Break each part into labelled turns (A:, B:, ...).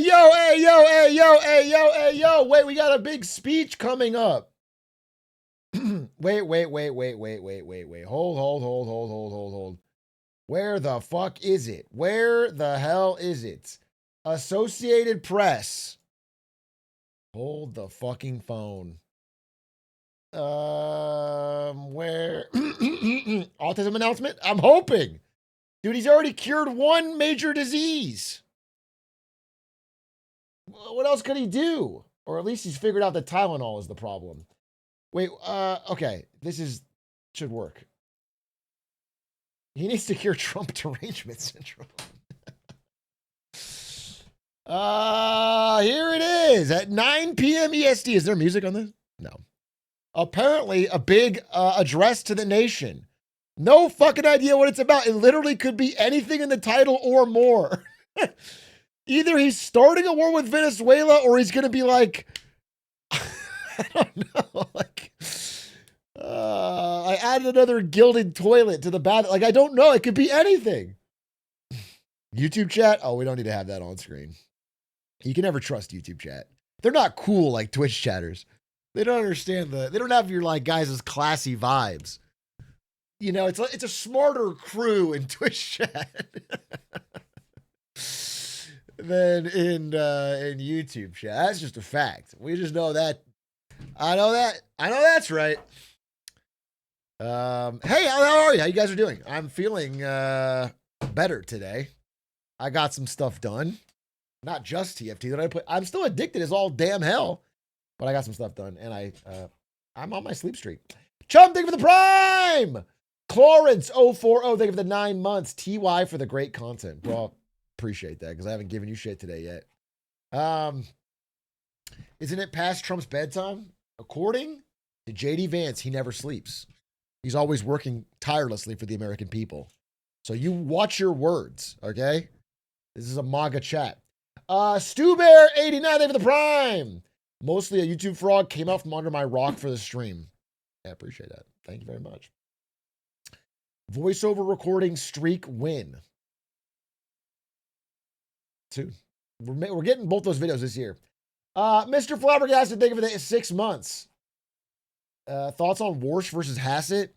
A: Yo, hey, yo, hey, yo, hey, yo, hey, yo. Wait, we got a big speech coming up. Wait. Hold. Where the fuck is it? Where the hell is it? Associated Press. Hold the fucking phone. Where? Autism announcement? I'm hoping. Dude, he's already cured one major disease. What else could he do? Or at least he's figured out that Tylenol is the problem. Wait, okay. Should work. He needs to cure Trump derangement syndrome. Here it is at 9 p.m. EST. Is there music on this? No. Apparently, a big address to the nation. No fucking idea what it's about. It literally could be anything in the title or more. Either he's starting a war with Venezuela or he's going to be like, I don't know, like, I added another gilded toilet to the bath. Like, I don't know. It could be anything. YouTube chat? Oh, we don't need to have that on screen. You can never trust YouTube chat. They're not cool like Twitch chatters. They don't understand they don't have your like guys' classy vibes. You know, it's a smarter crew in Twitch chat than in YouTube chat. That's just a fact. We just know that. I know that's right. Hey, how are you? How you guys are doing? I'm feeling better today. I got some stuff done. Not just TFT that I put. I'm still addicted as all damn hell, but I got some stuff done, and I'm on my sleep streak. Chum, thank you for the prime. Clarence 040, thank you for the 9 months. TY for the great content, bro. Appreciate that because I haven't given you shit today yet. Isn't it past Trump's bedtime? According to JD Vance, he never sleeps. He's always working tirelessly for the American people. So you watch your words, okay? This is a MAGA chat. Stu Bear 89, thank you for the prime. Mostly a YouTube fraud, came out from under my rock for the stream. Yeah, I appreciate that. Thank you very much. Voiceover recording streak win. 2. We're getting both those videos this year. Mr. Flabbergasted, thank you for the 6 months. Thoughts on Warsh versus Hassett?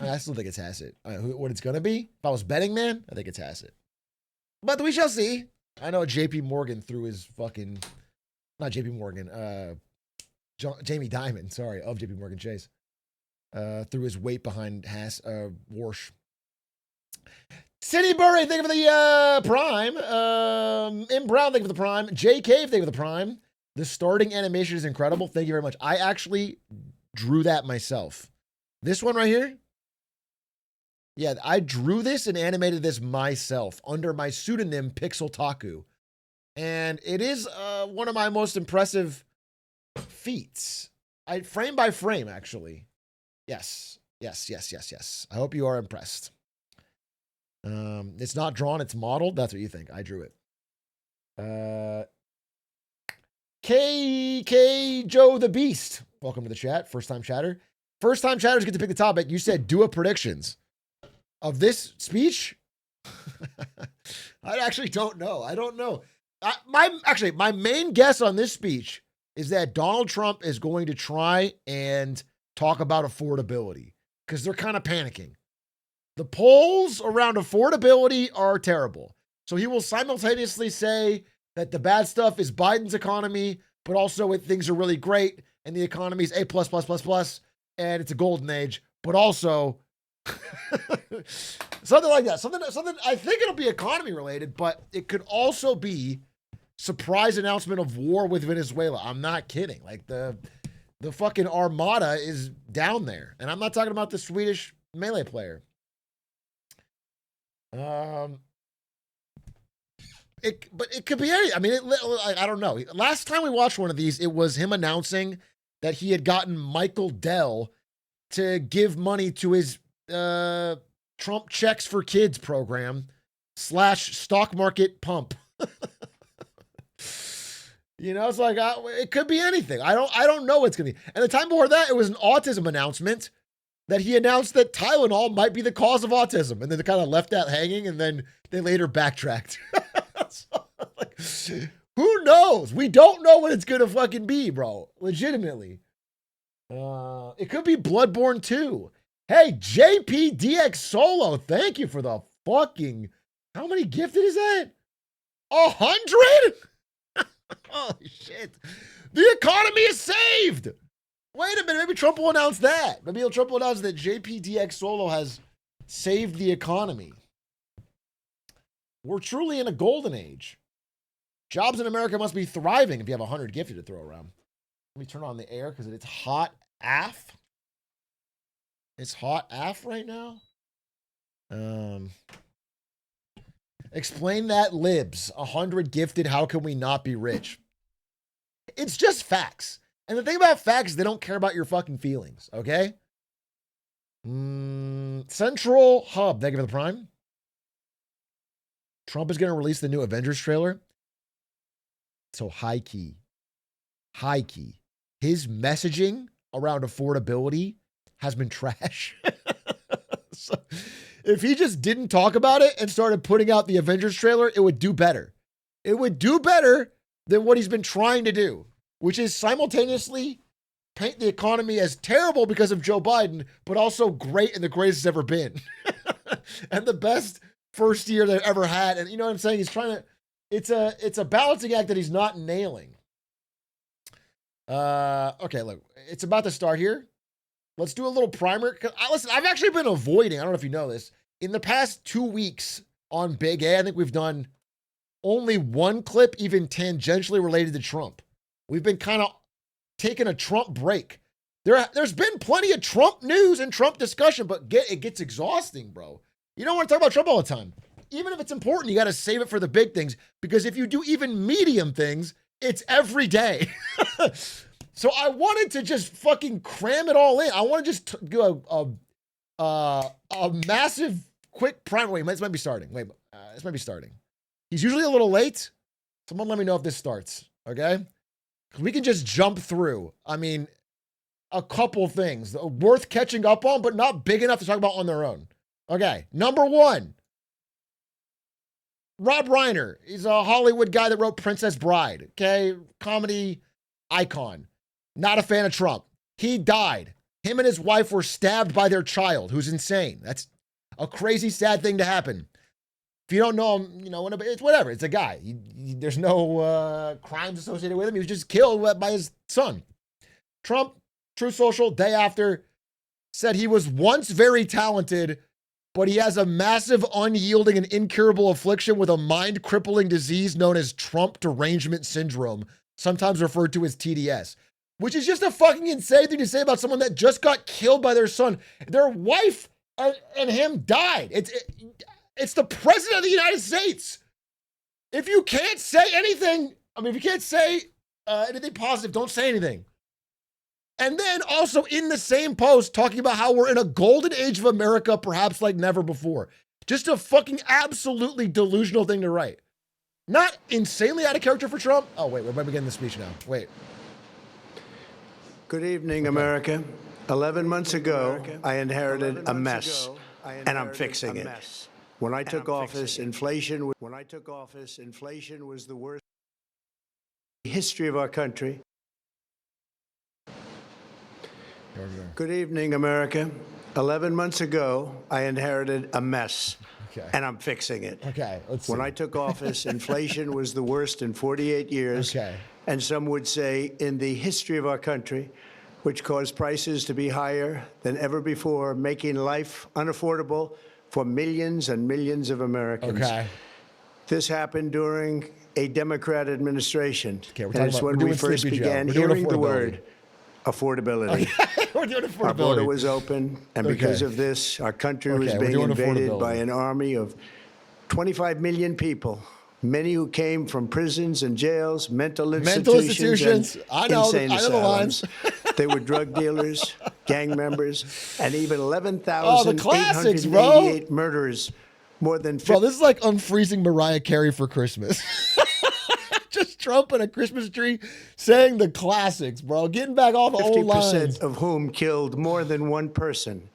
A: I still think it's Hassett. What it's going to be? If I was betting man, I think it's Hassett. But we shall see. I know JP Morgan threw his fucking... Not JP Morgan. Jamie Dimon, sorry, of JP Morgan Chase. Threw his weight behind Warsh. City Burry, thank you for the prime. M. Brown, thank you for the prime. J. Cave, thank you for the prime. The starting animation is incredible. Thank you very much. I actually drew that myself. This one right here. Yeah, I drew this and animated this myself under my pseudonym Pixel Taku. And it is one of my most impressive feats. Frame by frame, actually. Yes. I hope you are impressed. It's not drawn, it's modeled. That's what you think. I drew it. KK Joe the Beast. Welcome to the chat. First time chatter. First time chatters get to pick the topic. You said do a predictions of this speech. I actually don't know. I don't know. My main guess on this speech is that Donald Trump is going to try and talk about affordability because they're kind of panicking. The polls around affordability are terrible. So he will simultaneously say that the bad stuff is Biden's economy, but also things are really great and the economy is A++++, and it's a golden age, but also something like that. Something I think it'll be economy related, but it could also be surprise announcement of war with Venezuela. I'm not kidding. Like the fucking armada is down there. And I'm not talking about the Swedish Melee player. But it could be any. I mean, I don't know. Last time we watched one of these, it was him announcing that he had gotten Michael Dell to give money to his Trump Checks for Kids program / stock market pump. You know, it's like it could be anything. I don't know what's gonna be. And the time before that, it was an autism announcement that he announced that Tylenol might be the cause of autism, and then they kind of left that hanging, and then they later backtracked. So, like, Who knows? We don't know what it's gonna fucking be, bro. Legitimately. It could be Bloodborne 2. Hey, JPDX Solo, thank you for the fucking... How many gifted is that? 100? Holy shit. The economy is saved. Wait a minute, maybe Trump will announce that. Maybe Trump will announce that JPDX Solo has saved the economy. We're truly in a golden age. Jobs in America must be thriving if you have 100 gifted to throw around. Let me turn on the air because it's hot AF. It's hot AF right now. Explain that, libs. 100 gifted, how can we not be rich? It's just facts. And the thing about facts, they don't care about your fucking feelings, okay? Central Hub, thank you for the prime. Trump is going to release the new Avengers trailer. So high key, his messaging around affordability has been trash. So if he just didn't talk about it and started putting out the Avengers trailer, it would do better. It would do better than what he's been trying to do, which is simultaneously paint the economy as terrible because of Joe Biden, but also great and the greatest it's ever been. And the best first year they've ever had. And you know what I'm saying? He's trying to, it's a balancing act that he's not nailing. Okay, look, it's about to start here. Let's do a little primer. Listen, I've actually been avoiding, I don't know if you know this, in the past 2 weeks on Big A, I think we've done only one clip even tangentially related to Trump. We've been kind of taking a Trump break. There's been plenty of Trump news and Trump discussion, but it gets exhausting, bro. You don't want to talk about Trump all the time. Even if it's important, you got to save it for the big things, because if you do even medium things, it's every day. So I wanted to just fucking cram it all in. I want to just do a massive quick primer. Wait, this might be starting. This might be starting. He's usually a little late. Someone let me know if this starts, okay? We can just jump through. I mean, a couple things worth catching up on, but not big enough to talk about on their own. Okay, number one. Rob Reiner. He's a Hollywood guy that wrote Princess Bride, okay? Comedy icon. Not a fan of Trump. He died. Him and his wife were stabbed by their child, who's insane. That's a crazy, sad thing to happen. If you don't know him, you know, it's whatever. It's a guy. There's no crimes associated with him. He was just killed by his son. Trump, Truth Social, day after, said he was once very talented, but he has a massive, unyielding, and incurable affliction with a mind-crippling disease known as Trump Derangement Syndrome, sometimes referred to as TDS. Which is just a fucking insane thing to say about someone that just got killed by their son. Their wife and him died. It's the president of the United States. If you can't say anything, if you can't say anything positive, don't say anything. And then also in the same post, talking about how we're in a golden age of America, perhaps like never before. Just a fucking absolutely delusional thing to write. Not insanely out of character for Trump. Oh, wait, we're beginning the speech now. Wait.
B: Good evening, America. 11 months ago, I inherited a mess, and I'm fixing it. When I took office, inflation was the worst in the history of our country. Good evening, America. 11 months ago, I inherited a mess, and I'm fixing it.
A: Okay, let's see.
B: When I took office, inflation was the worst in 48 years, and some would say in the history of our country, which caused prices to be higher than ever before, making life unaffordable for millions and millions of Americans.
A: Okay.
B: This happened during a Democrat administration,
A: Okay,
B: and it's when we first began hearing the word affordability.
A: Okay. We're doing affordability.
B: Our border was open, and because of this, our country was being invaded by an army of 25 million people, many who came from prisons and jails, mental institutions.
A: I know the lines.
B: They were drug dealers, gang members, and even
A: Oh, the classics, bro.
B: 11,888 murderers. More than 50.
A: Bro, this is like unfreezing Mariah Carey for Christmas. Just Trump and a Christmas tree saying the classics, bro. Getting back all the old lines.
B: 50% of whom killed more than one person.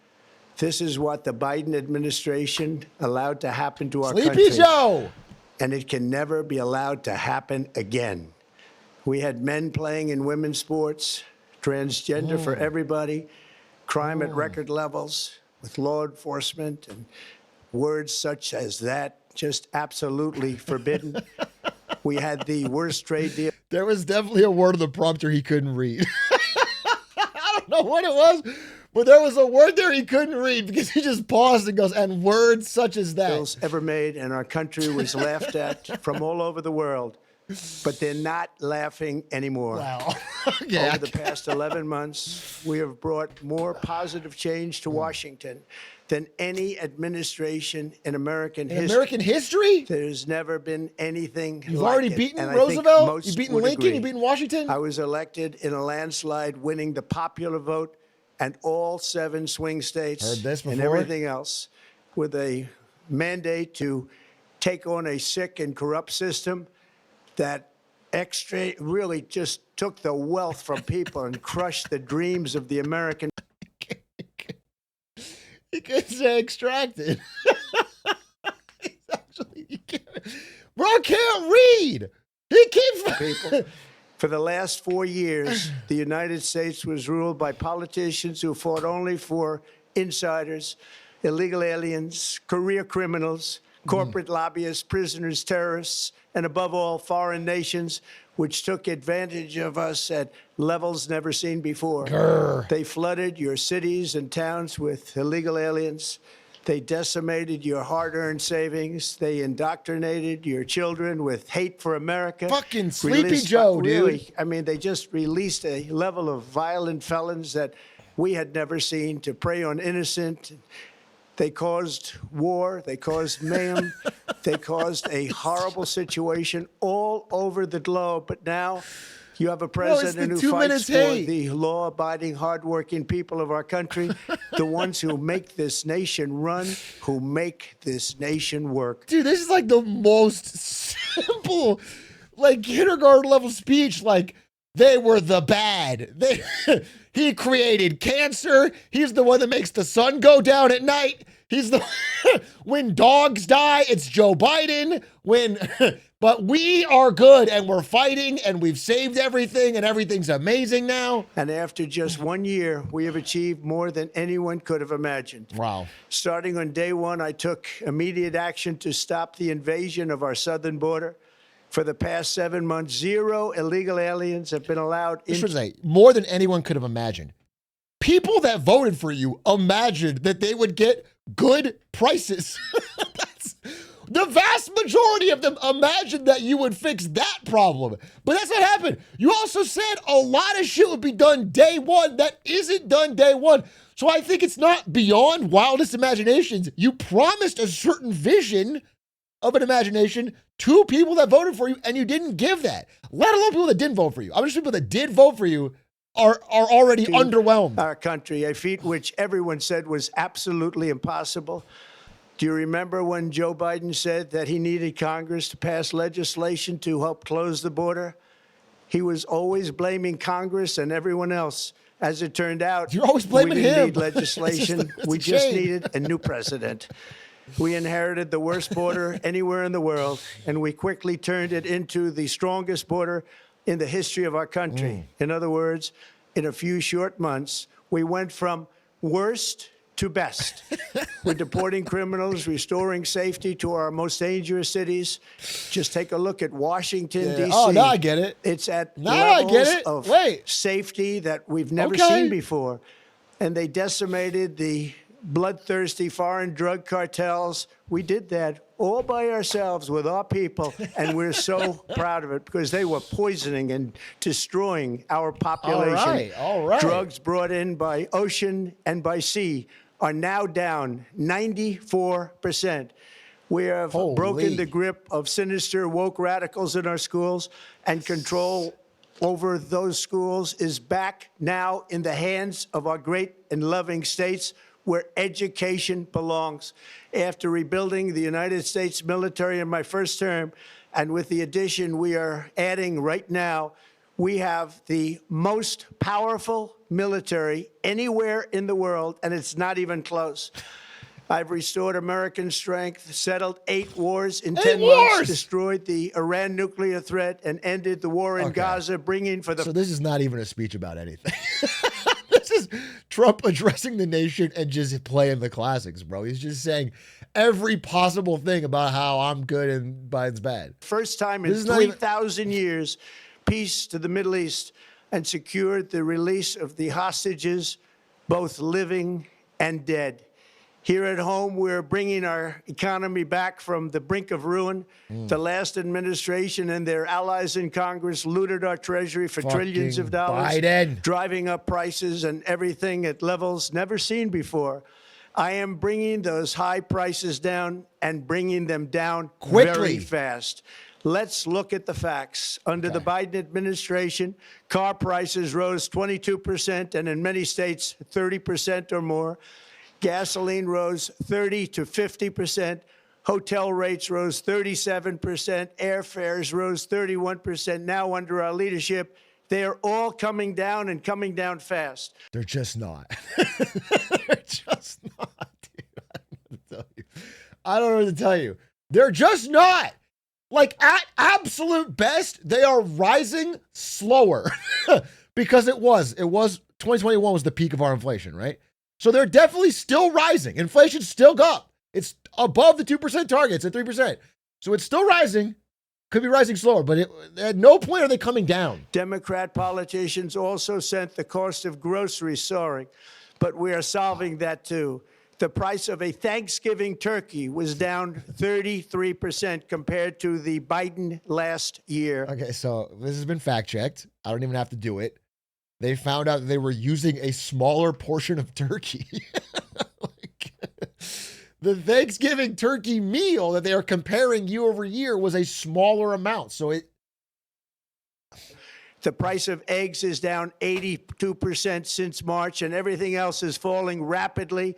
B: This is what the Biden administration allowed to happen to our country.
A: Sleepy Joe.
B: and it can never be allowed to happen again. We had men playing in women's sports, transgender for everybody, crime at record levels with law enforcement, and words such as that just absolutely forbidden. We had the worst trade deal.
A: There was definitely a word of the prompter he couldn't read. I don't know what it was, but there was a word there he couldn't read because he just paused and goes, and words such as that.
B: Ever made, and our country was laughed at from all over the world. But they're not laughing anymore.
A: Wow.
B: Over the past 11 months, we have brought more positive change to Washington than any administration in American history.
A: American history?
B: There's never been anything
A: You've
B: like
A: already
B: it.
A: beaten
B: And
A: Roosevelt? You've beaten Lincoln?
B: Agree.
A: You've beaten Washington?
B: I was elected in a landslide, winning the popular vote and all 7 swing states
A: Heard this
B: and
A: before?
B: everything else, with a mandate to take on a sick and corrupt system that really just took the wealth from people and crushed the dreams of the American.
A: He could say extracted. Bro can't read. He keeps
B: people. For the last 4 years, the United States was ruled by politicians who fought only for insiders, illegal aliens, career criminals, corporate lobbyists, prisoners, terrorists, and above all, foreign nations, which took advantage of us at levels never seen before.
A: Grr.
B: They flooded your cities and towns with illegal aliens. They decimated your hard-earned savings. They indoctrinated your children with hate for America.
A: Fucking Sleepy Joe,
B: really,
A: dude.
B: I mean, they just released a level of violent felons that we had never seen to prey on innocent. They caused war. They caused mayhem. They caused a horrible situation all over the globe. But now you have a president who fights for the law-abiding, hardworking people of our country, the ones who make this nation run, who make this nation work.
A: Dude, this is like the most simple, like kindergarten level speech. Like, they were the bad. He created cancer. He's the one that makes the sun go down at night. He's the when dogs die, it's Joe Biden. But we are good and we're fighting and we've saved everything and everything's amazing now.
B: And after just 1 year, we have achieved more than anyone could have imagined.
A: Wow.
B: Starting on day one, I took immediate action to stop the invasion of our southern border. For the past 7 months, 0 illegal aliens have been allowed in.
A: More than anyone could have imagined. People that voted for you imagined that they would get good prices. The vast majority of them imagined that you would fix that problem. But that's not happened. You also said a lot of shit would be done day one that isn't done day one. So I think it's not beyond wildest imaginations. You promised a certain vision of an imagination to people that voted for you, and you didn't give that. Let alone people that didn't vote for you. I'm just people that did vote for you are already underwhelmed.
B: Our country, a feat which everyone said was absolutely impossible. Do you remember when Joe Biden said that he needed Congress to pass legislation to help close the border? He was always blaming Congress and everyone else. As it turned out,
A: you're always blaming
B: we didn't
A: him.
B: Need legislation. We just needed a new president. We inherited the worst border anywhere in the world, and we quickly turned it into the strongest border in the history of our country. In other words, in a few short months, we went from worst to best. We're deporting criminals, restoring safety to our most dangerous cities. Just take a look at Washington, D.C.
A: Oh, now I get it.
B: It's at
A: levels
B: of safety that we've never seen before. And they decimated the bloodthirsty foreign drug cartels. We did that all by ourselves with our people, and we're so proud of it because they were poisoning and destroying our population.
A: All right.
B: Drugs brought in by ocean and by sea are now down 94%. We have broken the grip of sinister woke radicals in our schools, and control over those schools is back now in the hands of our great and loving states, where education belongs. After rebuilding the United States military in my first term, and with the addition we are adding right now, we have the most powerful military anywhere in the world, and it's not even close. I've restored American strength, settled 8 wars in
A: 8
B: 10
A: wars!
B: months, destroyed the Iran nuclear threat, and ended the war in Gaza, bringing for the...
A: So this is not even a speech about anything. This is Trump addressing the nation and just playing the classics, bro. He's just saying every possible thing about how I'm good and Biden's bad.
B: First time in 3,000 years, peace to the Middle East, and secured the release of the hostages, both living and dead. Here at home, we're bringing our economy back from the brink of ruin. The last administration and their allies in Congress looted our treasury for trillions of dollars, driving up prices and everything at levels never seen before. I am bringing those high prices down and bringing them down quickly, very fast. Let's look at the facts. Under the Biden administration, car prices rose 22% and in many states 30% or more. Gasoline rose 30 to 50%. Hotel rates rose 37%. Airfares rose 31%. Now, under our leadership, they are all coming down and coming down fast.
A: They're just not. They're just not, dude. I don't know what to tell you. They're just not. Like, at absolute best, they are rising slower because it was 2021 was the peak of our inflation, right? So they're definitely still rising. Inflation's still up. It's above the 2% target. It's at 3%. So it's still rising. Could be rising slower, but at no point are they coming down.
B: Democrat politicians also sent the cost of groceries soaring, but we are solving that too. The price of a Thanksgiving turkey was down 33% compared to the Biden last year.
A: Okay, so this has been fact-checked. I don't even have to do it. They found out that they were using a smaller portion of turkey. The Thanksgiving turkey meal that they are comparing year over year was a smaller amount. So
B: the price of eggs is down 82% since March, and everything else is falling rapidly.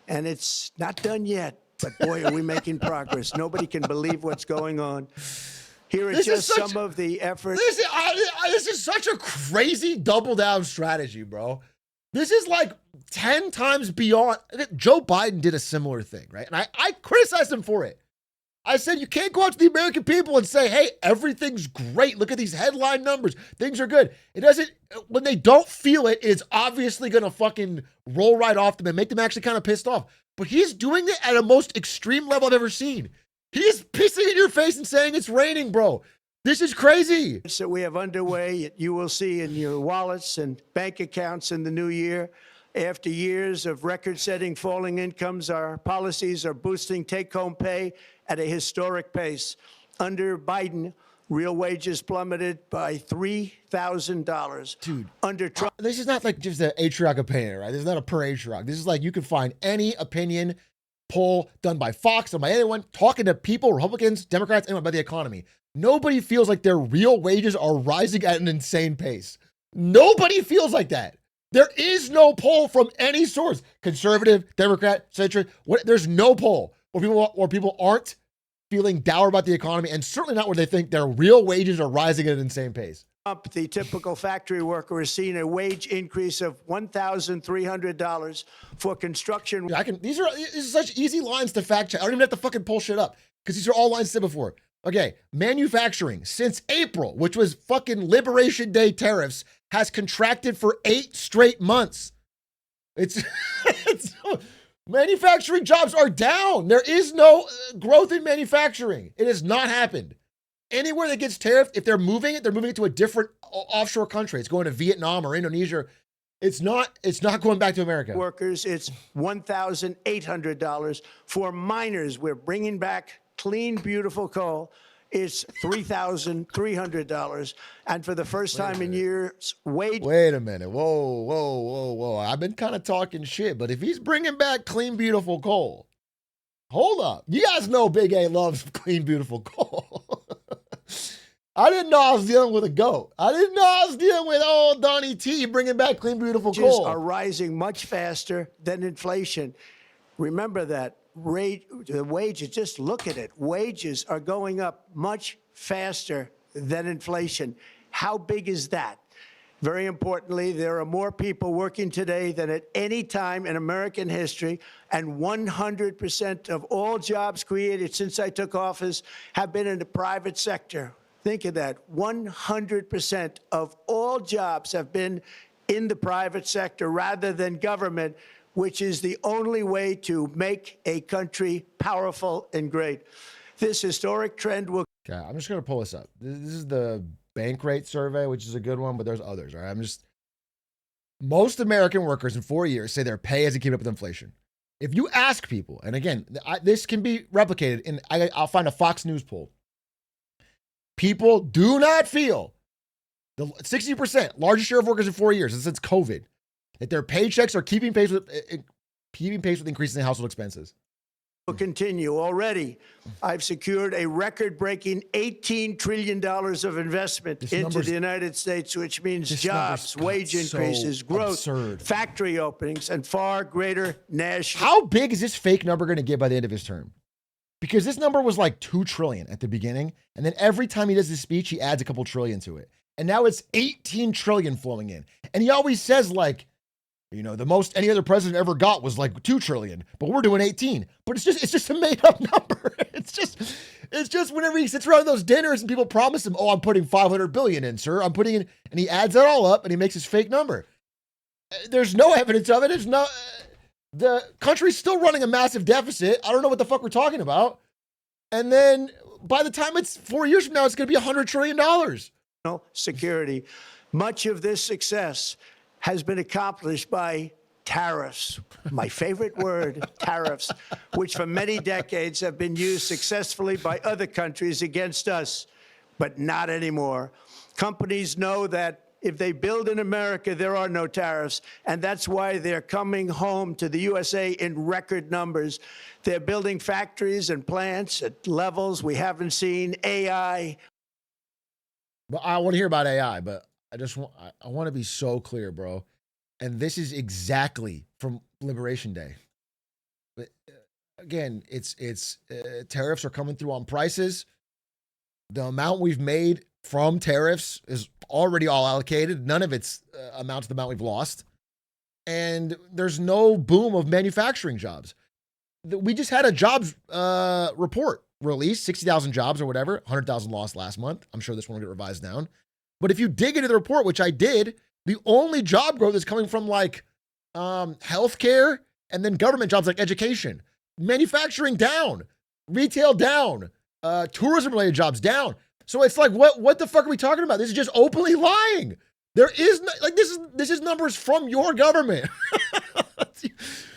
B: And it's not done yet. But boy, are we making progress. Nobody can believe what's going on. Here are just some of the efforts.
A: This is such a crazy double down strategy, bro. This is like 10 times beyond. Joe Biden did a similar thing, right? And I criticized him for it. I said, you can't go out to the American people and say, hey, everything's great. Look at these headline numbers. Things are good. It doesn't, when they don't feel it, it's obviously going to fucking roll right off them and make them actually kind of pissed off. But he's doing it at a most extreme level I've ever seen. He's pissing in your face and saying it's raining, bro. This is crazy.
B: So we have underway, you will see in your wallets and bank accounts in the new year. After years of record-setting falling incomes, our policies are boosting take-home pay at a historic pace. Under Biden, real wages plummeted by $3,000.
A: Dude,
B: under Trump,
A: this is not like just an Atrioc opinion, right? This is not a per Atrioc. This is like you can find any opinion poll done by Fox or by anyone talking to people, Republicans, Democrats, anyone about the economy. Nobody feels like their real wages are rising at an insane pace. Nobody feels like that. There is no poll from any source, conservative, Democrat, centrist. There's no poll where people aren't feeling dour about the economy, and certainly not where they think their real wages are rising at an insane pace.
B: The typical factory worker is seeing a wage increase of $1,300 for construction.
A: These are such easy lines to fact check. I don't even have to fucking pull shit up because these are all lines said before. Okay, manufacturing since April, which was fucking Liberation Day tariffs, has contracted for 8 straight months. It's manufacturing jobs are down. There is no growth in manufacturing. It has not happened. Anywhere that gets tariffed, if they're moving it to a different offshore country. It's going to Vietnam or Indonesia. It's not going back to America.
B: Workers, it's $1,800. For miners, we're bringing back clean, beautiful coal. It's $3,300. And for the first time in years,
A: Wait a minute. Whoa. I've been kind of talking shit, but if he's bringing back clean, beautiful coal, hold up. You guys know Big A loves clean, beautiful coal. I didn't know I was dealing with a goat. I didn't know I was dealing with old Donnie T bringing back clean, beautiful coal.
B: Are rising much faster than inflation. Remember that. The wages, just look at it. Wages are going up much faster than inflation. How big is that? Very importantly, there are more people working today than at any time in American history, and 100% of all jobs created since I took office have been in the private sector. Think of that. 100% of all jobs have been in the private sector rather than government, which is the only way to make a country powerful and great. This historic trend will...
A: Okay, I'm just going to pull this up. This is the bank rate survey, which is a good one, but there's others. All right, most American workers in 4 years say their pay hasn't kept up with inflation. If you ask people, and again, this can be replicated, and I'll find a Fox News poll. People do not feel, the 60%, largest share of workers in 4 years since COVID, that their paychecks are keeping pace with increases in household expenses.
B: Will continue. Already, I've secured a record-breaking $18 trillion of investment into the United States, which means jobs, wage increases, growth, factory openings, and far greater national...
A: How big is this fake number going to get by the end of his term? Because this number was like 2 trillion at the beginning, and then every time he does this speech, he adds a couple trillion to it. And now it's 18 trillion flowing in. And he always says, like, you know, the most any other president ever got was like 2 trillion, but we're doing 18. But it's just a made up number. It's just whenever he sits around those dinners and people promise him, oh, I'm putting 500 billion in, sir. I'm putting in, and he adds that all up and he makes his fake number. There's no evidence of it. There's no, the country's still running a massive deficit. I don't know what the fuck we're talking about. And then by the time it's 4 years from now, it's going to be $100 trillion.
B: Security. Much of this success has been accomplished by tariffs. My favorite word, tariffs, which for many decades have been used successfully by other countries against us, but not anymore. Companies know that if they build in America, there are no tariffs, and that's why they're coming home to the USA in record numbers. They're building factories and plants at levels we haven't seen. AI.
A: Well, I want to hear about AI, but I want to be so clear, bro. And this is exactly from Liberation Day. But again, it's tariffs are coming through on prices. The amount we've made from tariffs is already all allocated. None of it's amounts to the amount we've lost. And there's no boom of manufacturing jobs. We just had a jobs report released, 60,000 jobs or whatever, 100,000 lost last month. I'm sure this one will get revised down. But if you dig into the report, which I did, the only job growth is coming from like healthcare and then government jobs like education. Manufacturing down, retail down, tourism-related jobs down. So it's like, what the fuck are we talking about? This is just openly lying. There is no, like this is numbers from your government.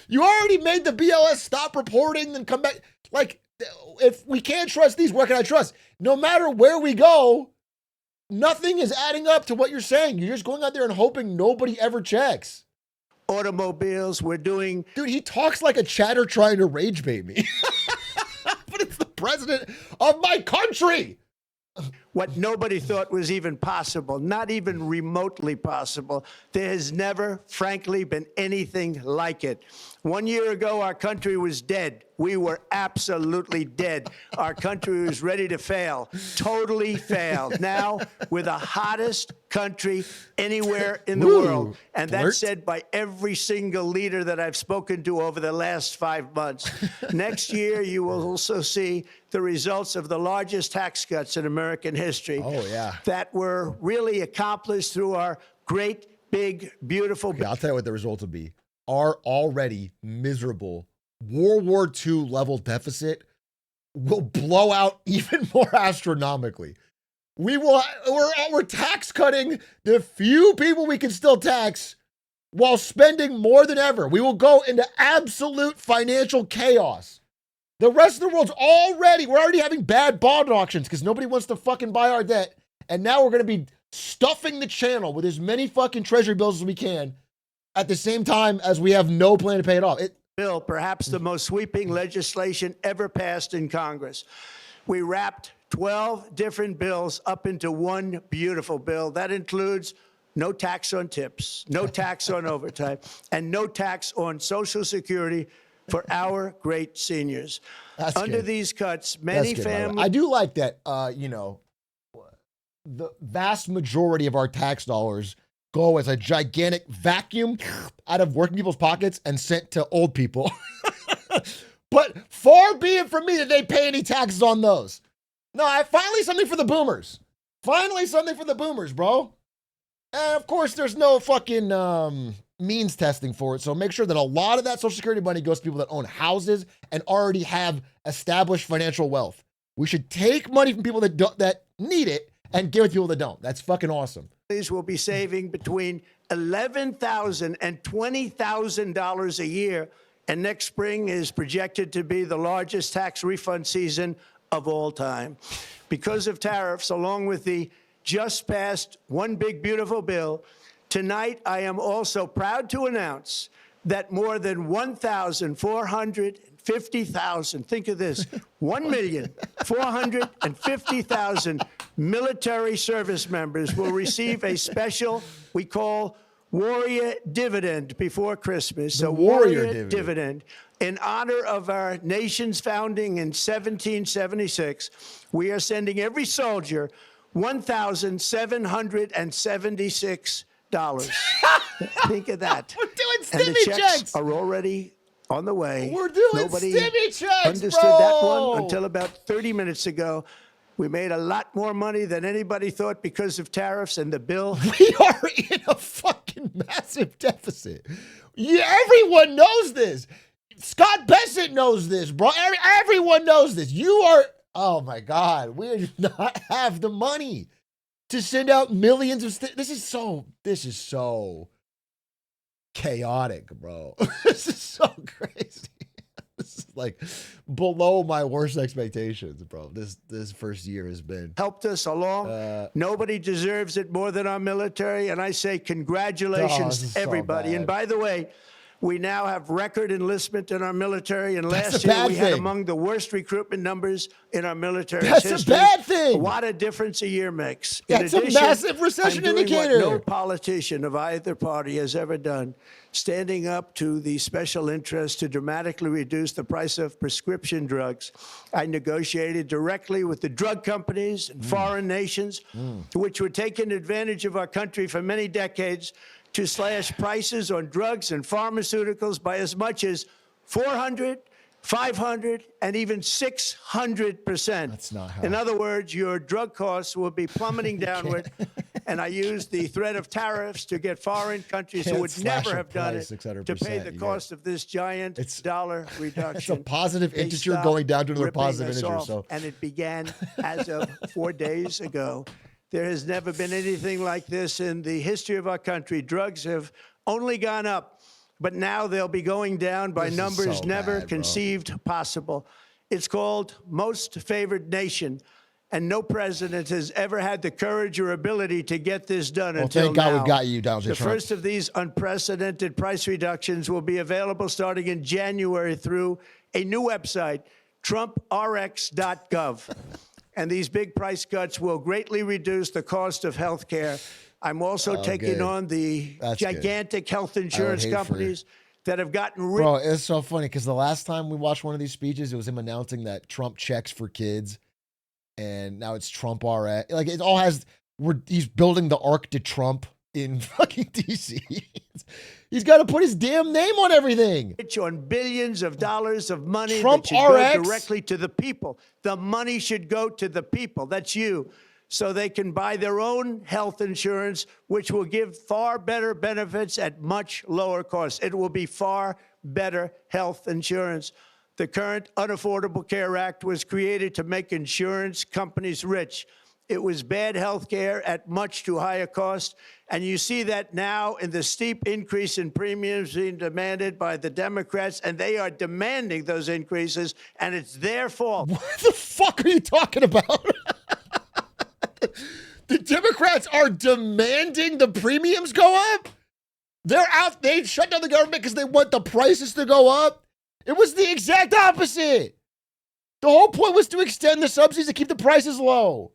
A: You already made the BLS stop reporting, then come back. Like, if we can't trust these, what can I trust? No matter where we go, nothing is adding up to what you're saying. You're just going out there and hoping nobody ever checks.
B: Automobiles, we're doing...
A: Dude, he talks like a chatter trying to rage bait me. But it's the president of my country.
B: What nobody thought was even possible, not even remotely possible. There has never, frankly, been anything like it. 1 year ago, our country was dead. We were absolutely dead. Our country was ready to fail, totally failed. Now, we're the hottest country anywhere in the world. And that's said by every single leader that I've spoken to over the last 5 months. Next year, you will also see the results of the largest tax cuts in American history.
A: Oh, yeah.
B: That were really accomplished through our great, big, beautiful...
A: Okay, I'll tell you what the result will be. Our already miserable World War II level deficit will blow out even more astronomically. We're tax cutting the few people we can still tax while spending more than ever. We will go into absolute financial chaos. The rest of the world's we're already having bad bond auctions because nobody wants to fucking buy our debt. And now we're going to be stuffing the channel with as many fucking treasury bills as we can at the same time as we have no plan to pay it off.
B: Bill, perhaps the most sweeping legislation ever passed in Congress. We wrapped 12 different bills up into one beautiful bill. That includes no tax on tips, no tax on overtime, and no tax on Social Security for our great seniors. Under these cuts, many families...
A: I do like that, the vast majority of our tax dollars go as a gigantic vacuum out of working people's pockets and sent to old people. But far be it from me that they pay any taxes on those. No, finally something for the boomers. Finally something for the boomers, bro. And of course, there's no fucking means testing for it. So make sure that a lot of that Social Security money goes to people that own houses and already have established financial wealth. We should take money from people that need it and give it to people that don't. That's fucking awesome.
B: These will be saving between $11,000 and $20,000 a year. And next spring is projected to be the largest tax refund season of all time. Because of tariffs, along with the just passed One Big Beautiful Bill, tonight I am also proud to announce that more than 1,450,000, think of this, 1,450,000 military service members will receive a special, we call Warrior Dividend before Christmas.
A: The
B: a
A: Warrior
B: Dividend. In honor of our nation's founding in 1776, we are sending every soldier $1,776. Think of that.
A: We're doing
B: And the
A: stimmy
B: checks are already on the way.
A: We're doing
B: Nobody
A: stimmy checks,
B: understood
A: bro.
B: that one until about 30 minutes ago. We made a lot more money than anybody thought because of tariffs and the bill.
A: We are in a fucking massive deficit. Yeah, everyone knows this. Scott Bessent knows this, bro. Everyone knows this. You are, oh my God, we do not have the money to send out millions of this is so chaotic, bro. This is so crazy. This is like below my worst expectations, bro. This first year has been
B: helped us along. Nobody deserves it more than our military. And I say congratulations, everybody.
A: So
B: and by the way, we now have record enlistment in our military. And last
A: year
B: we had among the worst recruitment numbers in our military
A: history.
B: That's
A: a bad thing.
B: What a difference a year makes.
A: That's a massive recession indicator.
B: What no politician of either party has ever done, standing up to the special interests to dramatically reduce the price of prescription drugs. I negotiated directly with the drug companies and foreign nations, which were taking advantage of our country for many decades, to slash prices on drugs and pharmaceuticals by as much as 400, 500, and even 600%.
A: That's not how.
B: In other words, your drug costs will be plummeting downward. And I used the threat of tariffs to get foreign countries who would never have done it to pay the cost of this giant dollar reduction.
A: It's a positive integer going down to another positive integer. So.
B: And it began as of 4 days ago. There has never been anything like this in the history of our country. Drugs have only gone up, but now they'll be going down by numbers never conceived possible. It's called Most Favored Nation, and no president has ever had the courage or ability to get this done until
A: thank God
B: now.
A: we got you, Donald J.
B: The
A: Trump.
B: first of these unprecedented price reductions will be available starting in January through a new website, TrumpRx.gov. And these big price cuts will greatly reduce the cost of health care. I'm also taking on the gigantic health insurance companies that have gotten rich.
A: Bro, it's so funny because the last time we watched one of these speeches, it was him announcing that Trump checks for kids. And now it's Trump RX. Like, it all has, he's building the Arc de Trump in fucking DC. He's got to put his damn name on everything.
B: On billions of dollars of money
A: Trump
B: that should
A: RX?
B: go directly to the people. The money should go to the people. That's you. So they can buy their own health insurance, which will give far better benefits at much lower costs. It will be far better health insurance. The current Unaffordable Care Act was created to make insurance companies rich. It was bad health care at much too high a cost. And you see that now in the steep increase in premiums being demanded by the Democrats, and they are demanding those increases, and it's their fault.
A: What the fuck are you talking about? The Democrats are demanding the premiums go up? They're out, they shut down the government because they want the prices to go up? It was the exact opposite. The whole point was to extend the subsidies to keep the prices low.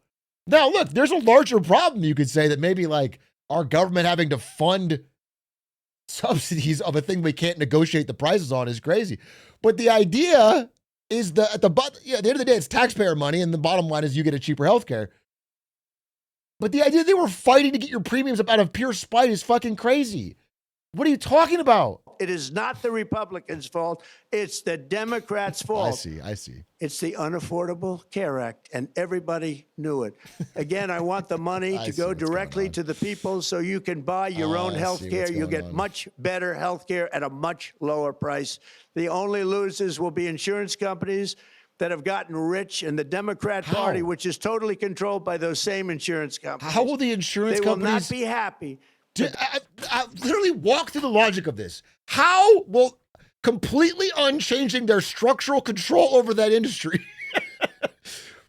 A: Now, look, there's a larger problem, you could say, that maybe like our government having to fund subsidies of a thing we can't negotiate the prices on is crazy. But the idea is at the end of the day, it's taxpayer money, and the bottom line is you get a cheaper healthcare. But the idea they were fighting to get your premiums up out of pure spite is fucking crazy. What are you talking about?
B: It is not the Republicans' fault. It's the Democrats' fault.
A: I see.
B: It's the Unaffordable Care Act, and everybody knew it. Again, I want the money to go directly to the people so you can buy your own health care. You'll get much better health care at a much lower price. The only losers will be insurance companies that have gotten rich, and the Democrat Party, which is totally controlled by those same insurance companies.
A: How will the insurance companies...
B: They will not be happy.
A: I literally walk through the logic of this. How will completely unchanging their structural control over that industry,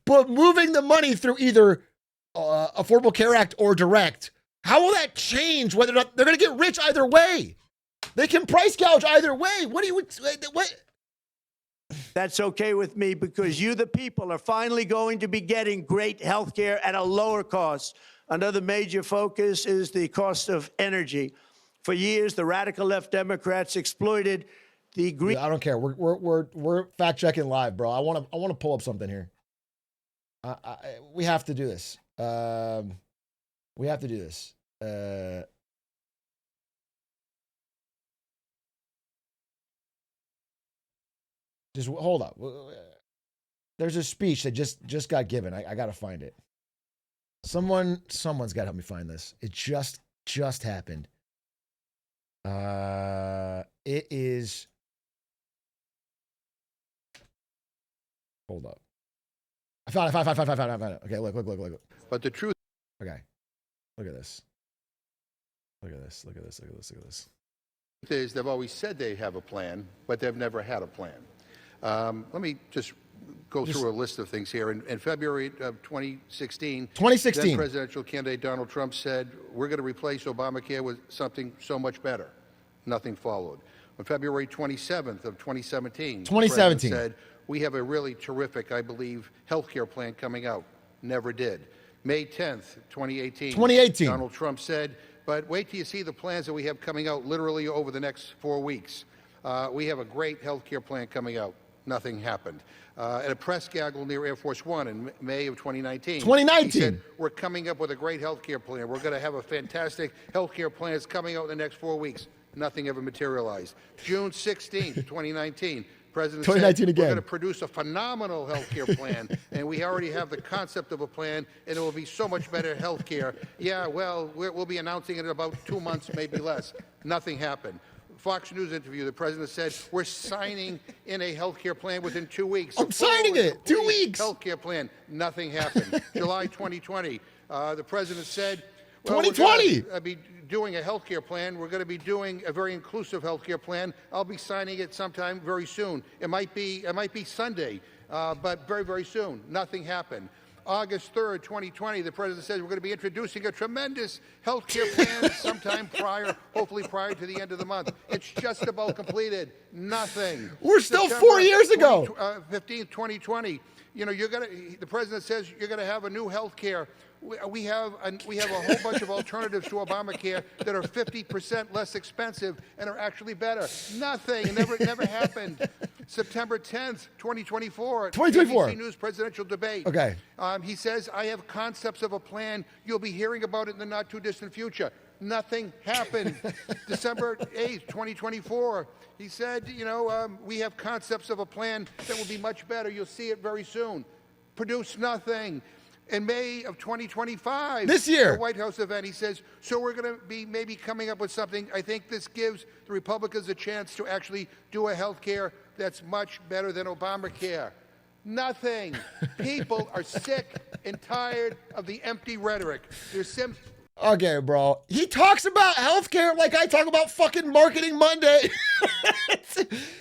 A: but moving the money through either Affordable Care Act or direct, how will that change whether or not they're going to get rich either way? They can price gouge either way. What?
B: That's okay with me because you, the people, are finally going to be getting great health care at a lower cost. Another major focus is the cost of energy. For years, the radical left Democrats exploited the green.
A: I don't care. We're fact checking live, bro. I want to pull up something here. We have to do this. We have to do this. Just hold up. There's a speech that just got given. I got to find it. Someone's got to help me find this. It just happened. It is. Hold up. I found it. Okay, look.
C: But the truth.
A: Okay. Look at this. Look at this.
C: Is they've always said they have a plan, but they've never had a plan. Let me just go through a list of things here. In February of 2016, then presidential candidate Donald Trump said, we're going to replace Obamacare with something so much better. Nothing followed. On February 27th of 2017, the president said, we have a really terrific, I believe, health care plan coming out. Never did. May 10th, 2018, Donald Trump said, but wait till you see the plans that we have coming out literally over the next 4 weeks. We have a great health care plan coming out. Nothing happened. At a press gaggle near Air Force One in May of 2019, he said, we're coming up with a great health care plan. We're going to have a fantastic health care plan that's coming out in the next 4 weeks. Nothing ever materialized. June 16th, 2019, President said, we're going to produce a phenomenal health care plan, and we already have the concept of a plan, and it will be so much better health care. Yeah, well, we'll be announcing it in about 2 months, maybe less. Nothing happened. Fox News interview, the president said, we're signing in a health care plan within 2 weeks.
A: I'm signing it. 2 weeks.
C: Health care plan. Nothing happened. July 2020, the president said,
A: 2020.
C: We're going to be doing a health care plan. We're going to be doing a very inclusive health care plan. I'll be signing it sometime very soon. It might be Sunday, but very, very soon. Nothing happened. August 3rd, 2020, the president says we're going to be introducing a tremendous health care plan sometime hopefully prior to the end of the month. It's just about completed. Nothing.
A: We're still 4 years ago.
C: 15th, 2020. You know, the president says you're going to have a new health care. We have a whole bunch of alternatives to Obamacare that are 50% less expensive and are actually better. Nothing. Never happened. September 10th, 2024. ABC News presidential debate.
A: Okay.
C: He says, I have concepts of a plan. You'll be hearing about it in the not too distant future. Nothing happened. December 8th, 2024. He said, we have concepts of a plan that will be much better. You'll see it very soon. Produce nothing. In May of 2025,
A: this year,
C: the White House event, he says, so we're going to be maybe coming up with something. I think this gives the Republicans a chance to actually do a health care that's much better than Obamacare. Nothing. People are sick and tired of the empty rhetoric.
A: Okay, bro. He talks about healthcare like I talk about fucking Marketing Monday.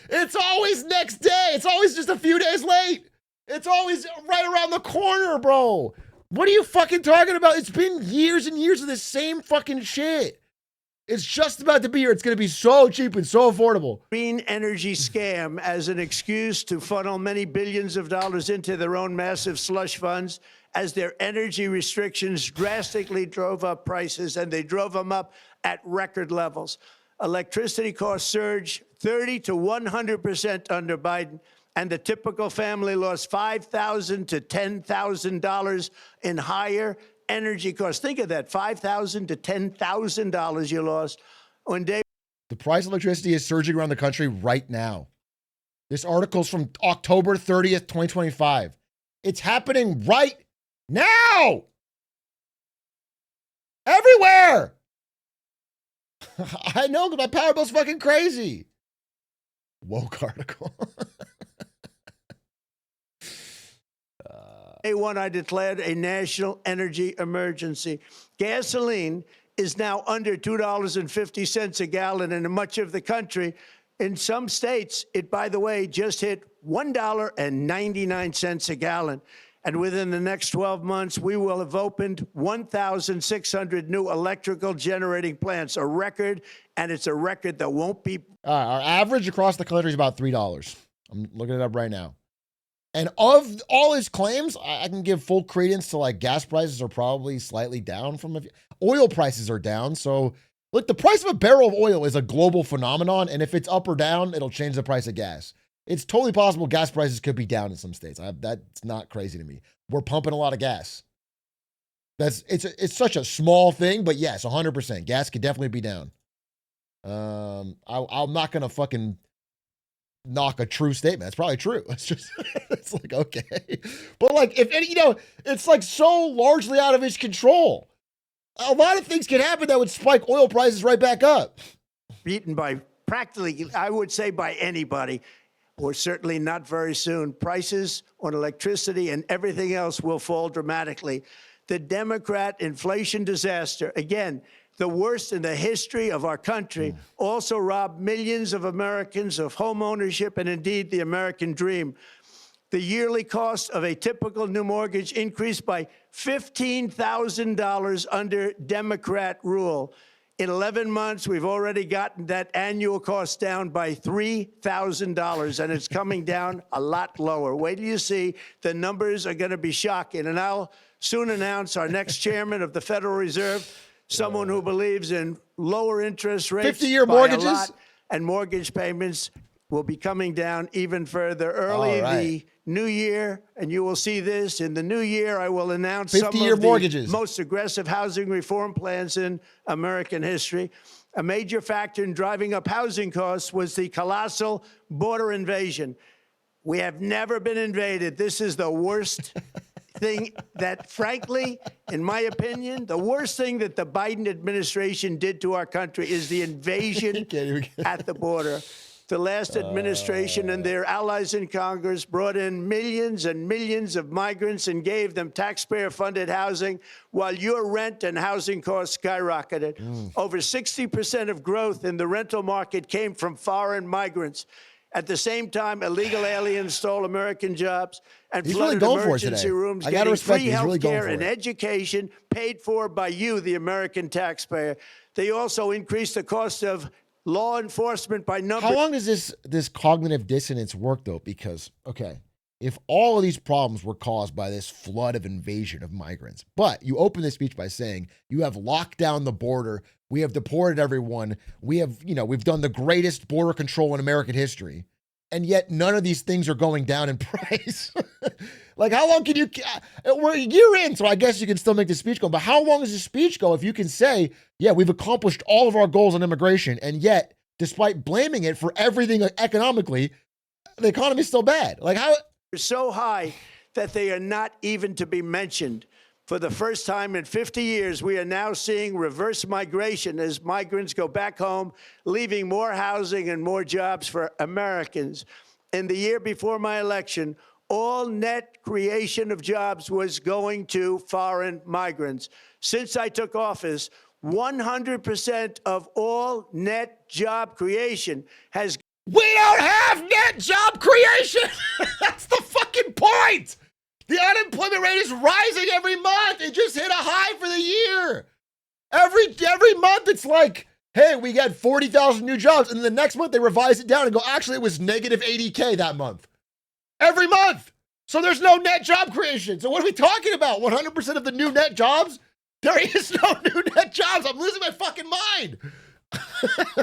A: It's always next day. It's always just a few days late. It's always right around the corner, bro. What are you fucking talking about? It's been years and years of this same fucking shit. It's just about to be here. It's going to be so cheap and so affordable.
B: Green energy scam as an excuse to funnel many billions of dollars into their own massive slush funds as their energy restrictions drastically drove up prices, and they drove them up at record levels. Electricity costs surged 30 to 100% under Biden, and the typical family lost $5,000 to $10,000 in higher energy costs. Think of that, $5,000 to $10,000 you lost on day.
A: The price of electricity is surging around the country right now. This article's from October 30th, 2025. It's happening right now. Everywhere. I know, because my power bill's fucking crazy. Woke article.
B: Day one, I declared a national energy emergency. Gasoline is now under $2.50 a gallon in much of the country. In some states, it, by the way, just hit $1.99 a gallon. And within the next 12 months, we will have opened 1,600 new electrical generating plants, a record, and it's a record that won't be.
A: Our average across the country is about $3. I'm looking it up right now. And of all his claims, I can give full credence to, like, gas prices are probably slightly down from oil prices are down. So, look, the price of a barrel of oil is a global phenomenon, and if it's up or down, it'll change the price of gas. It's totally possible gas prices could be down in some states. That's not crazy to me. We're pumping a lot of gas. It's such a small thing, but yes, 100%. Gas could definitely be down. I'm not gonna fucking knock a true statement. It's probably true. It's just, it's like, okay. But like, if any, it's like so largely out of his control. A lot of things can happen that would spike oil prices right back up.
B: Beaten by practically, I would say, by anybody, or certainly not very soon. Prices on electricity and everything else will fall dramatically. The Democrat inflation disaster, again, the worst in the history of our country, also robbed millions of Americans of home ownership and indeed the American dream. The yearly cost of a typical new mortgage increased by $15,000 under Democrat rule. In 11 months, we've already gotten that annual cost down by $3,000, and it's coming down a lot lower. Wait till you see. The numbers are going to be shocking. And I'll soon announce our next chairman of the Federal Reserve, someone who believes in lower interest rates
A: 50-year mortgages,
B: and mortgage payments will be coming down even further early the new year. And you will see this in the new year. I will announce some of the most aggressive housing reform plans in American history. A major factor in driving up housing costs was the colossal border invasion. We have never been invaded. This is the worst thing that, frankly, in my opinion, the worst thing that the Biden administration did to our country is the invasion at the border. The last administration and their allies in Congress brought in millions and millions of migrants and gave them taxpayer-funded housing while your rent and housing costs skyrocketed. Over 60% of growth in the rental market came from foreign migrants. At the same time, illegal aliens stole American jobs and flooded emergency rooms, getting free health care and education paid for by you, the American taxpayer. They also increased the cost of law enforcement by number.
A: How long does this cognitive dissonance work, though? Because, okay, if all of these problems were caused by this flood of invasion of migrants, but you open this speech by saying you have locked down the border, we have deported everyone, we have, we've done the greatest border control in American history, and yet none of these things are going down in price. Like, how long can you, we're a year in, so I guess you can still make the speech go, but how long does the speech go if you can say, yeah, we've accomplished all of our goals on immigration, and yet, despite blaming it for everything economically, the economy is still bad? Like, how?
B: They're so high that they are not even to be mentioned. For the first time in 50 years, we are now seeing reverse migration as migrants go back home, leaving more housing and more jobs for Americans. In the year before my election, all net creation of jobs was going to foreign migrants. Since I took office, 100% of all net job creation has.
A: We don't have net job creation. That's the fucking point. The unemployment rate is rising every month. It just hit a high for the year. Every month it's like, hey, we got 40,000 new jobs. And the next month they revise it down and go, actually, it was negative 80K that month. Every month. So there's no net job creation. So what are we talking about? 100% of the new net jobs? There is no new net jobs. I'm losing my fucking mind.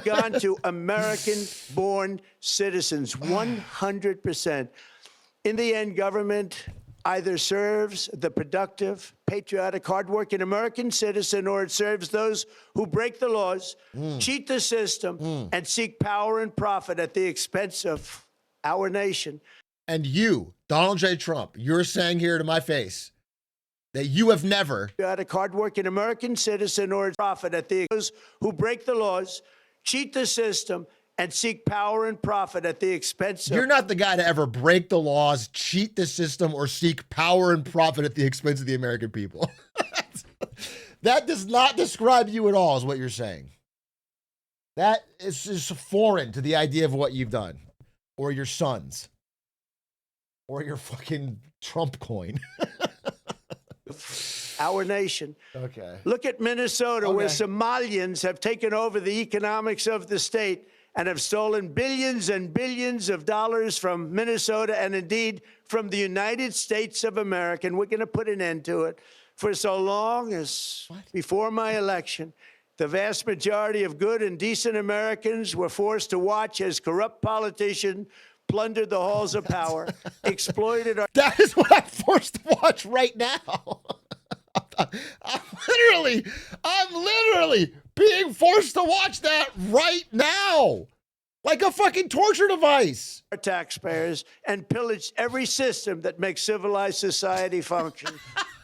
B: Gone to American-born citizens, 100%. In the end, government either serves the productive, patriotic, hardworking American citizen, or it serves those who break the laws, cheat the system, and seek power and profit at the expense of our nation.
A: And you, Donald J. Trump, you're saying here to my face that you have never...
B: ...patriotic, hardworking American citizen, or profit at the those who break the laws, cheat the system, and seek power and profit at the expense of...
A: You're not the guy to ever break the laws, cheat the system, or seek power and profit at the expense of the American people. That does not describe you at all, is what you're saying. That is just foreign to the idea of what you've done. Or your sons. Or your fucking Trump coin.
B: Our nation.
A: Okay.
B: Look at Minnesota, where Somalians have taken over the economics of the state and have stolen billions and billions of dollars from Minnesota and indeed from the United States of America. And we're going to put an end to it. For so long as before my election, the vast majority of good and decent Americans were forced to watch as corrupt politicians plundered the halls of power, exploited our...
A: That is what I'm forced to watch right now. I'm literally being forced to watch that right now. Like a fucking torture device.
B: Our taxpayers and pillaged every system that makes civilized society function.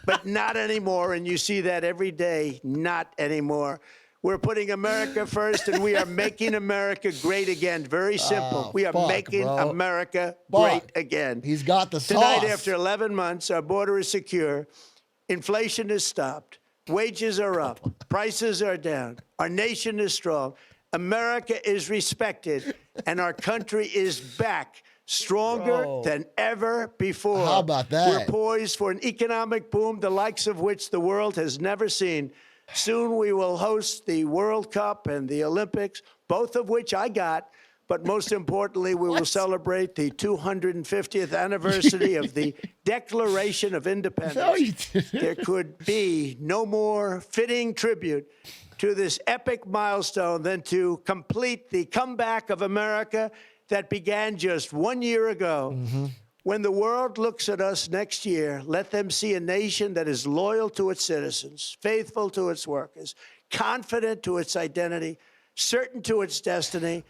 B: But not anymore, and you see that every day, not anymore. We're putting America first, and we are making America great again. Very simple. We are making America great again.
A: He's got the sauce.
B: Tonight, after 11 months, our border is secure. Inflation is stopped. Wages are up. Prices are down. Our nation is strong. America is respected, and our country is back, stronger than ever before.
A: How about that?
B: We're poised for an economic boom, the likes of which the world has never seen. Soon we will host the World Cup and the Olympics, both of which I got. But most importantly, we will celebrate the 250th anniversary of the Declaration of Independence.
A: No, you didn't.
B: There could be no more fitting tribute to this epic milestone than to complete the comeback of America that began just 1 year ago. When the world looks at us next year, let them see a nation that is loyal to its citizens, faithful to its workers, confident to its identity, certain to its destiny,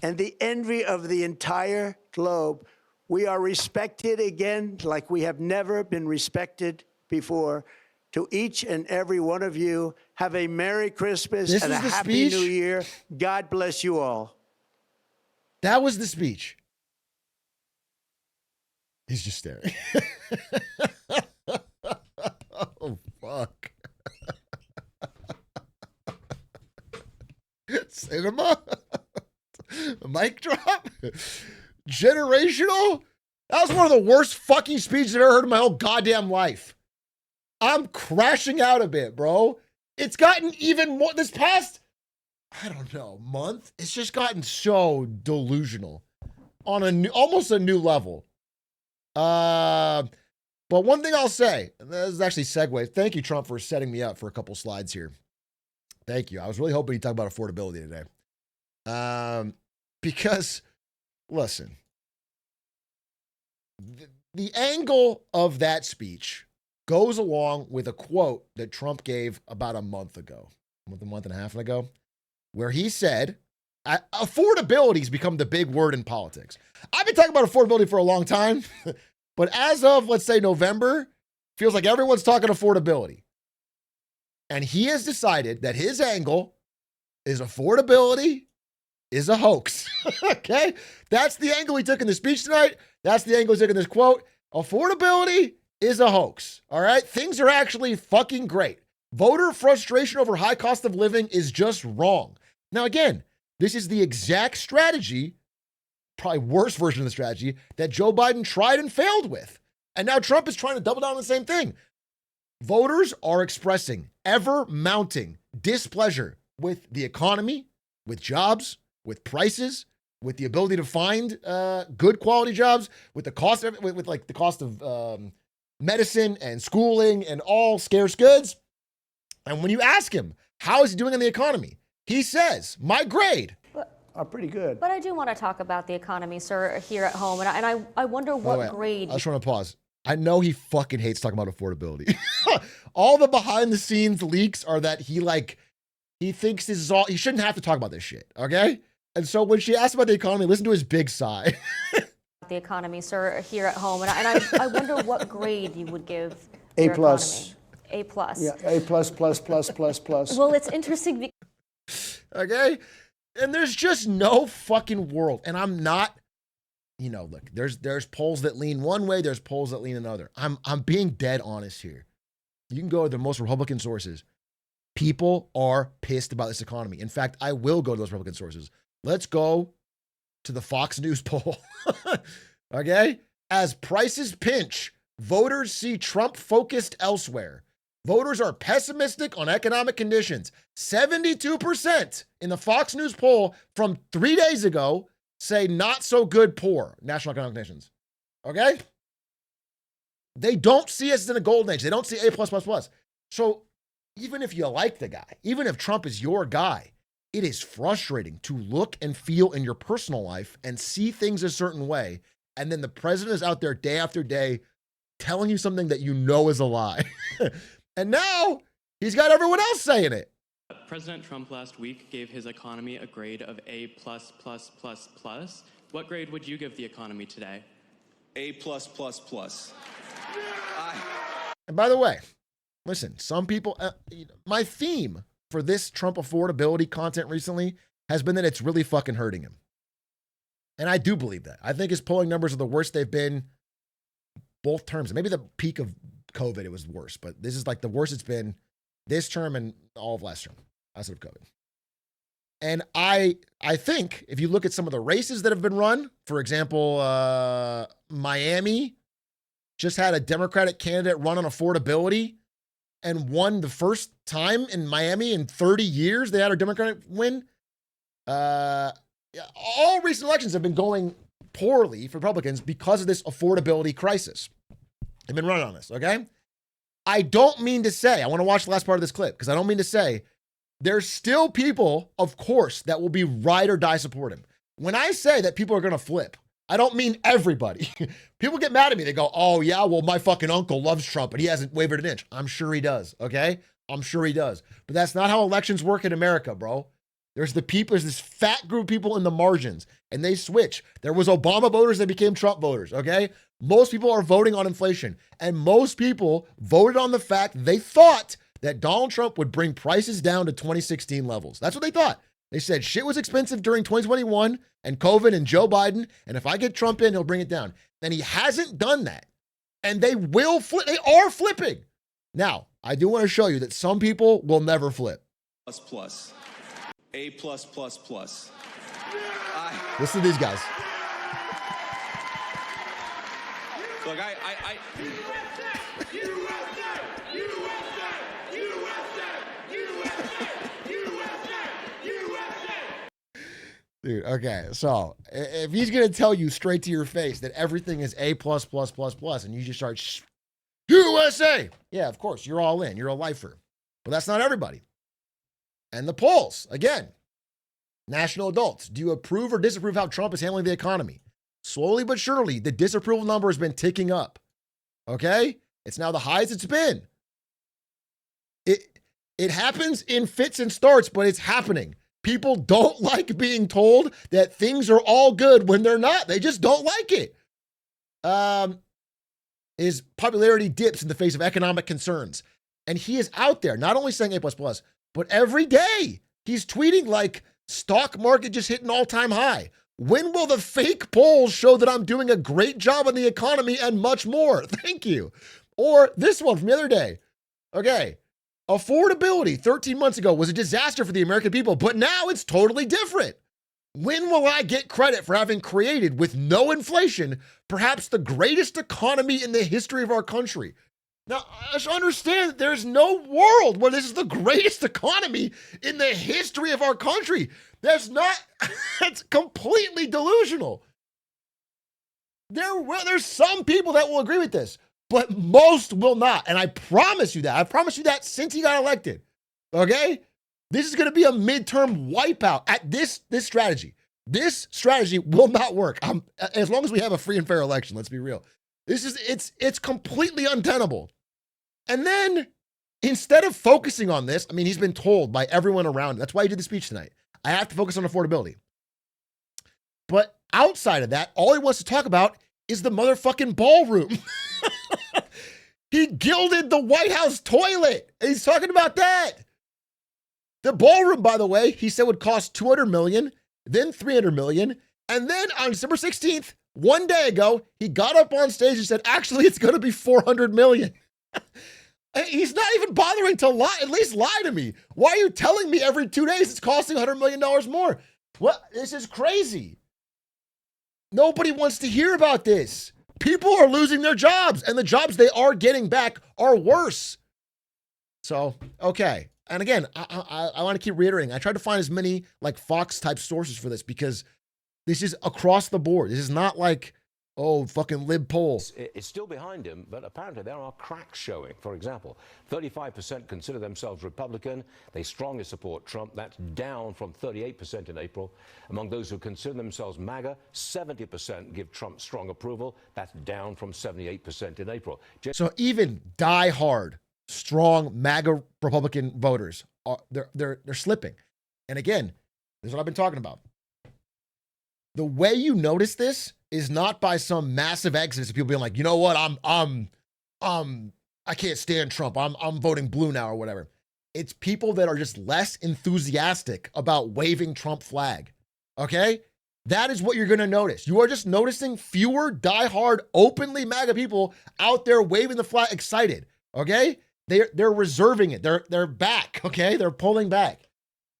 B: and the envy of the entire globe. We are respected again like we have never been respected before. To each and every one of you, have a Merry Christmas and a Happy New Year. God bless you all.
A: That was the speech. He's just staring. Oh, fuck. Cinema? A mic drop? Generational? That was one of the worst fucking speeches I've ever heard in my whole goddamn life. I'm crashing out a bit, bro. It's gotten even more this past, I don't know, month. It's just gotten so delusional on a new, almost a new level. But one thing I'll say, and this is actually segue. Thank you, Trump, for setting me up for a couple slides here. Thank you. I was really hoping you'd talk about affordability today. Because, listen, the angle of that speech goes along with a quote that Trump gave about a month ago, a month and a half ago, where he said, affordability has become the big word in politics. I've been talking about affordability for a long time, but as of, let's say, November, feels like everyone's talking affordability. And he has decided that his angle is affordability is a hoax. Okay? That's the angle he took in the speech tonight. That's the angle he took in this quote. Affordability is a hoax. All right? Things are actually fucking great. Voter frustration over high cost of living is just wrong. Now, again, this is the exact strategy, probably worse version of the strategy, that Joe Biden tried and failed with. And now Trump is trying to double down on the same thing. Voters are expressing ever-mounting displeasure with the economy, with jobs, with prices, with the ability to find good quality jobs, with the cost of with like the cost of medicine and schooling and all scarce goods. And when you ask him, how is he doing in the economy? He says, my grade.
B: Are pretty good.
D: But I do want to talk about the economy, sir, here at home. And I wonder what grade.
A: I just want to pause. I know he fucking hates talking about affordability. All the behind the scenes leaks are that he thinks this is all, he shouldn't have to talk about this shit, okay? And so when she asked about the economy, listen to his big sigh.
D: The economy, sir, here at home, and I wonder what grade you would give
B: A+.
D: your economy. A+.
B: Yeah, A++++++.
D: Well, it's interesting.
A: Okay? And there's just no fucking world. And I'm not, look, there's polls that lean one way, there's polls that lean another. I'm being dead honest here. You can go to the most Republican sources. People are pissed about this economy. In fact, I will go to those Republican sources. Let's go to the Fox News poll. Okay? As prices pinch, voters see Trump focused elsewhere. Voters are pessimistic on economic conditions. 72% in the Fox News poll from 3 days ago say not so good, poor national economic conditions. Okay? They don't see us in a golden age. They don't see A+++. So even if you like the guy, even if Trump is your guy, it is frustrating to look and feel in your personal life and see things a certain way. And then the president is out there day after day telling you something that you know is a lie. And now he's got everyone else saying it.
E: President Trump last week gave his economy a grade of A++++. What grade would you give the economy today?
F: A+++.
A: And by the way, listen, some people, my theme for this Trump affordability content recently has been that it's really fucking hurting him. And I do believe that. I think his polling numbers are the worst they've been both terms. Maybe the peak of COVID, it was worse, but this is like the worst it's been this term and all of last term, outside of COVID. And I think if you look at some of the races that have been run, for example, Miami just had a Democratic candidate run on affordability and won the first time in Miami in 30 years they had a Democratic win. All recent elections have been going poorly for Republicans because of this affordability crisis. They've been running on this, okay? I don't mean to say, I want to watch the last part of this clip because I don't mean to say there's still people, of course, that will be ride or die supporting. When I say that people are going to flip, I don't mean everybody. People get mad at me. They go, oh, yeah, well, my fucking uncle loves Trump, but he hasn't wavered an inch. I'm sure he does, okay? I'm sure he does. But that's not how elections work in America, bro. There's this fat group of people in the margins, and they switch. There was Obama voters that became Trump voters, okay? Most people are voting on inflation, and most people voted on the fact they thought that Donald Trump would bring prices down to 2016 levels. That's what they thought. They said shit was expensive during 2021 and COVID and Joe Biden, and if I get Trump in, he'll bring it down. And he hasn't done that. And they will flip. They are flipping. Now, I do want to show you that some people will never flip.
F: A+++.
A: Listen to these guys.
F: Look,
A: Dude, okay, so if he's going to tell you straight to your face that everything is A++++, and you just start, USA! Yeah, of course, you're all in. You're a lifer. But that's not everybody. And the polls, again, national adults. Do you approve or disapprove how Trump is handling the economy? Slowly but surely, the disapproval number has been ticking up. Okay? It's now the highest it's been. It happens in fits and starts, but it's happening. People don't like being told that things are all good when they're not. They just don't like it. His popularity dips in the face of economic concerns. And he is out there not only saying A++, but every day he's tweeting like, stock market just hit an all-time high. When will the fake polls show that I'm doing a great job on the economy and much more? Thank you. Or this one from the other day. Okay. Affordability 13 months ago was a disaster for the American people, but now it's totally different. When will I get credit for having created, with no inflation, perhaps the greatest economy in the history of our country? Now, I should understand that there's no world where this is the greatest economy in the history of our country. That's completely delusional. There's some people that will agree with this, but most will not. And I promise you that. I promise you that since he got elected. Okay? This is going to be a midterm wipeout at this strategy. This strategy will not work. As long as we have a free and fair election, let's be real. It's completely untenable. And then instead of focusing on this, I mean, he's been told by everyone around. That's why he did the speech tonight. I have to focus on affordability. But outside of that, all he wants to talk about is the motherfucking ballroom. He gilded the White House toilet. He's talking about that. The ballroom, by the way, he said would cost $200 million, then $300 million. And then on December 16th, one day ago, he got up on stage and said, actually, it's going to be $400 million. He's not even bothering to lie, at least lie to me. Why are you telling me every 2 days it's costing $100 million more? What? This is crazy. Nobody wants to hear about this. People are losing their jobs, and the jobs they are getting back are worse. So, okay. And again, I want to keep reiterating. I tried to find as many like Fox type sources for this because this is across the board. This is not like, oh, fucking lib polls.
G: It's still behind him, but apparently there are cracks showing. For example, 35% consider themselves Republican. They strongly support Trump. That's down from 38% in April. Among those who consider themselves MAGA, 70% give Trump strong approval. That's down from 78% in April.
A: So even die-hard, strong MAGA Republican voters, they're slipping. And again, this is what I've been talking about. The way you notice this is not by some massive exodus of people being like, you know what, I can't stand Trump. I'm voting blue now or whatever. It's people that are just less enthusiastic about waving Trump flag. Okay? That is what you're going to notice. You are just noticing fewer diehard, openly MAGA people out there waving the flag, excited. Okay? They're reserving it. They're back. Okay? They're pulling back.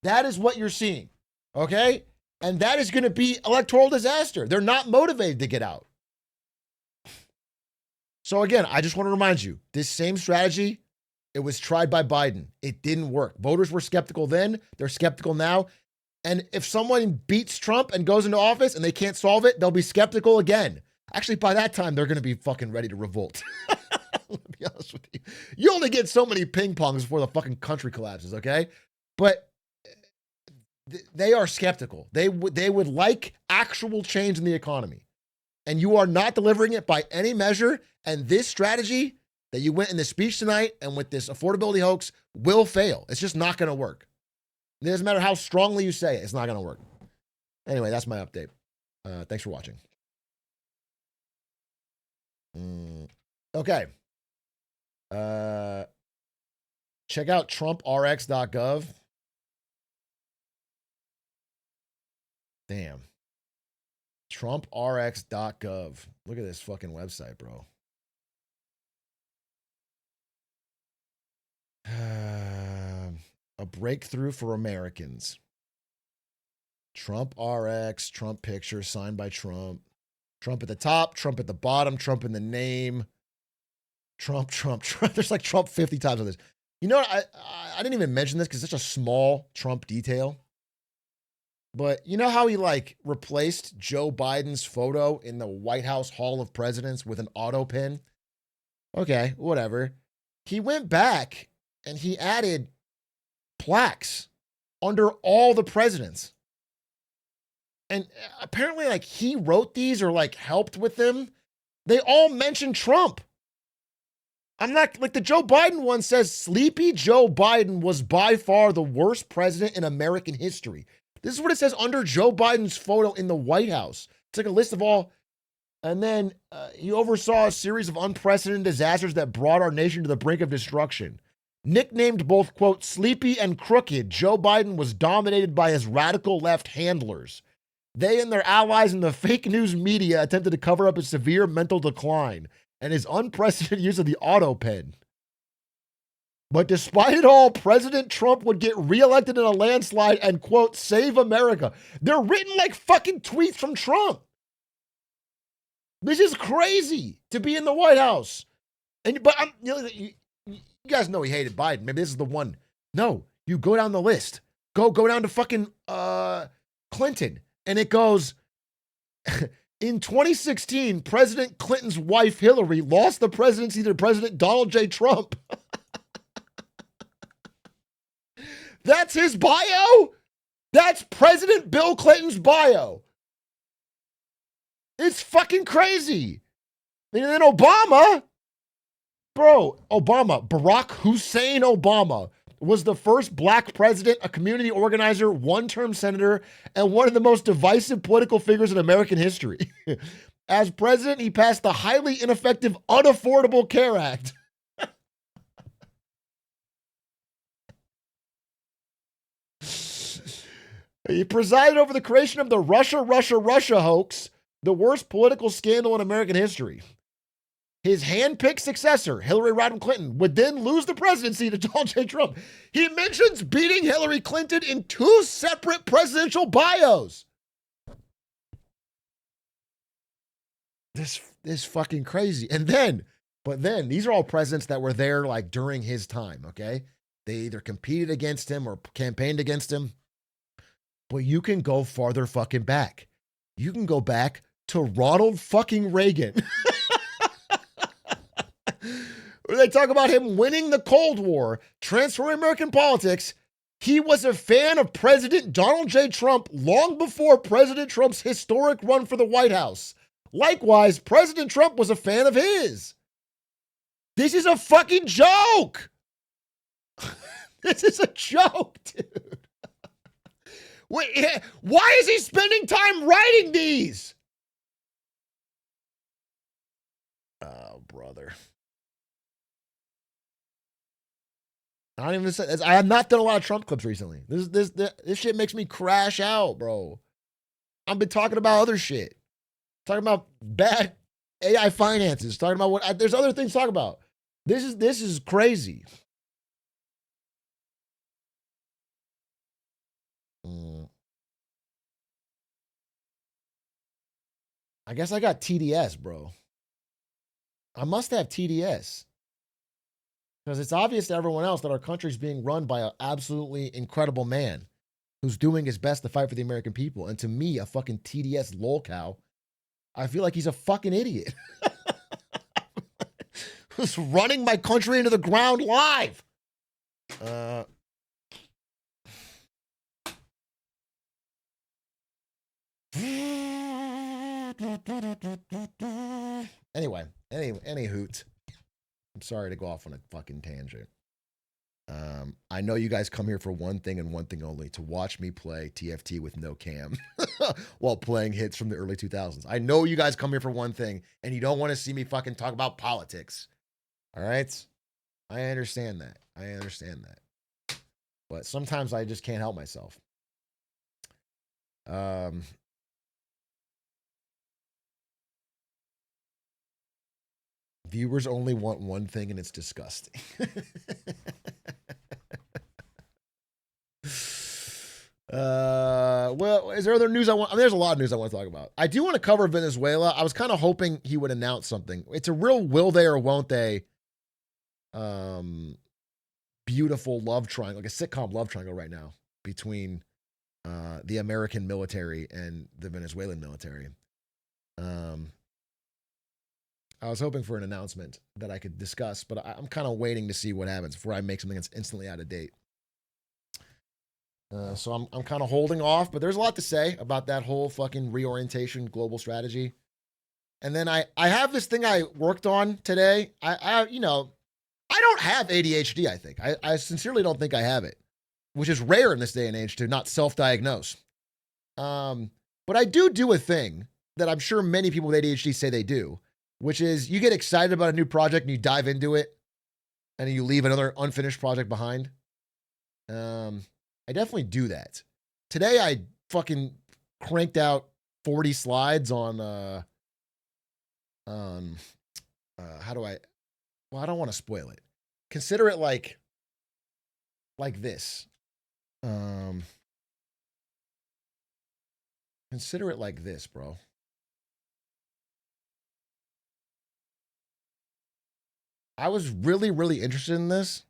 A: That is what you're seeing. Okay? And that is going to be electoral disaster. They're not motivated to get out. So again, I just want to remind you, this same strategy, it was tried by Biden. It didn't work. Voters were skeptical then. They're skeptical now. And if someone beats Trump and goes into office and they can't solve it, they'll be skeptical again. Actually, by that time, they're going to be fucking ready to revolt. Let me be honest with you. You only get so many ping pongs before the fucking country collapses, okay? But they are skeptical. They would like actual change in the economy. And you are not delivering it by any measure. And this strategy that you went in the speech tonight and with this affordability hoax will fail. It's just not going to work. It doesn't matter how strongly you say it. It's not going to work. Anyway, that's my update. Thanks for watching. Okay. Check out TrumpRx.gov. Damn. TrumpRx.gov. Look at this fucking website, bro. A breakthrough for Americans. Trump RX, Trump picture signed by Trump. Trump at the top, Trump at the bottom, Trump in the name. Trump. There's like Trump 50 times on this. You know what? I didn't even mention this because it's such a small Trump detail. But you know how he like replaced Joe Biden's photo in the White House Hall of Presidents with an auto pin? Okay, whatever. He went back and he added plaques under all the presidents. And apparently like he wrote these or like helped with them. They all mention Trump. I'm not like the Joe Biden one says Sleepy Joe Biden was by far the worst president in American history. This is what it says under Joe Biden's photo in the White House. It's like a list of all. And then he oversaw a series of unprecedented disasters that brought our nation to the brink of destruction. Nicknamed both, quote, sleepy and crooked, Joe Biden was dominated by his radical left handlers. They and their allies in the fake news media attempted to cover up his severe mental decline and his unprecedented use of the auto pen. But despite it all, President Trump would get reelected in a landslide and, quote, save America. They're written like fucking tweets from Trump. This is crazy to be in the White House. But you guys know he hated Biden. Maybe this is the one. No, you go down the list. Go down to fucking Clinton. And it goes, in 2016, President Clinton's wife, Hillary, lost the presidency to President Donald J. Trump. That's his bio? That's President Bill Clinton's bio. It's fucking crazy. And then Obama, bro, Barack Hussein Obama was the first black president, a community organizer, one-term senator, and one of the most divisive political figures in American history. As president, he passed the highly ineffective Unaffordable Care Act. He presided over the creation of the Russia hoax, the worst political scandal in American history. His hand-picked successor, Hillary Rodham Clinton, would then lose the presidency to Donald J. Trump. He mentions beating Hillary Clinton in 2 separate presidential bios. This is fucking crazy. But then, these are all presidents that were there like during his time, okay? They either competed against him or campaigned against him. But you can go farther fucking back. You can go back to Ronald fucking Reagan. Where they talk about him winning the Cold War, transforming American politics. He was a fan of President Donald J. Trump long before President Trump's historic run for the White House. Likewise, President Trump was a fan of his. This is a fucking joke. This is a joke, dude. Wait, why is he spending time writing these? Oh, brother. I have not done a lot of Trump clips recently. This shit makes me crash out, bro. I've been talking about other shit. Talking about bad AI finances. Talking about there's other things to talk about. This is crazy. I guess I got TDS, bro. I must have TDS. Because it's obvious to everyone else that our country's being run by an absolutely incredible man who's doing his best to fight for the American people. And to me, a fucking TDS lolcow, I feel like he's a fucking idiot. Who's running my country into the ground live. Any hoot. I'm sorry to go off on a fucking tangent. I know you guys come here for one thing and one thing only, to watch me play TFT with no cam while playing hits from the early 2000s. I know you guys come here for one thing, and you don't want to see me fucking talk about politics. All right? I understand that. But sometimes I just can't help myself. Viewers only want one thing, and it's disgusting. Well, is there other news I want? I mean, there's a lot of news I want to talk about. I do want to cover Venezuela. I was kind of hoping he would announce something. It's a real will they or won't they beautiful love triangle, like a sitcom love triangle right now between the American military and the Venezuelan military. I was hoping for an announcement that I could discuss, but I'm kind of waiting to see what happens before I make something that's instantly out of date. So I'm kind of holding off, but there's a lot to say about that whole fucking reorientation global strategy. And then I have this thing I worked on today. I don't have ADHD, I think. I sincerely don't think I have it, which is rare in this day and age to not self-diagnose. But I do a thing that I'm sure many people with ADHD say they do, which is you get excited about a new project and you dive into it and then you leave another unfinished project behind. I definitely do that. Today I fucking cranked out 40 slides on how do I don't want to spoil it. Consider it like this. Consider it like this, bro. I was really, really interested in this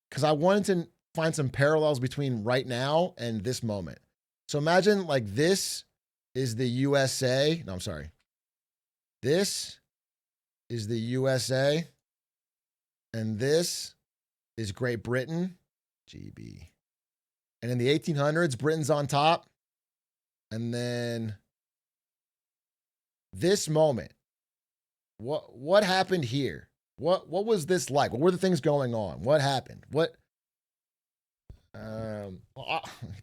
A: because I wanted to find some parallels between right now and this moment. So imagine like this is the USA. No, I'm sorry. This is the USA. And this is Great Britain. GB. And in the 1800s, Britain's on top. And then this moment What happened here? What was this like? What were the things going on? What happened?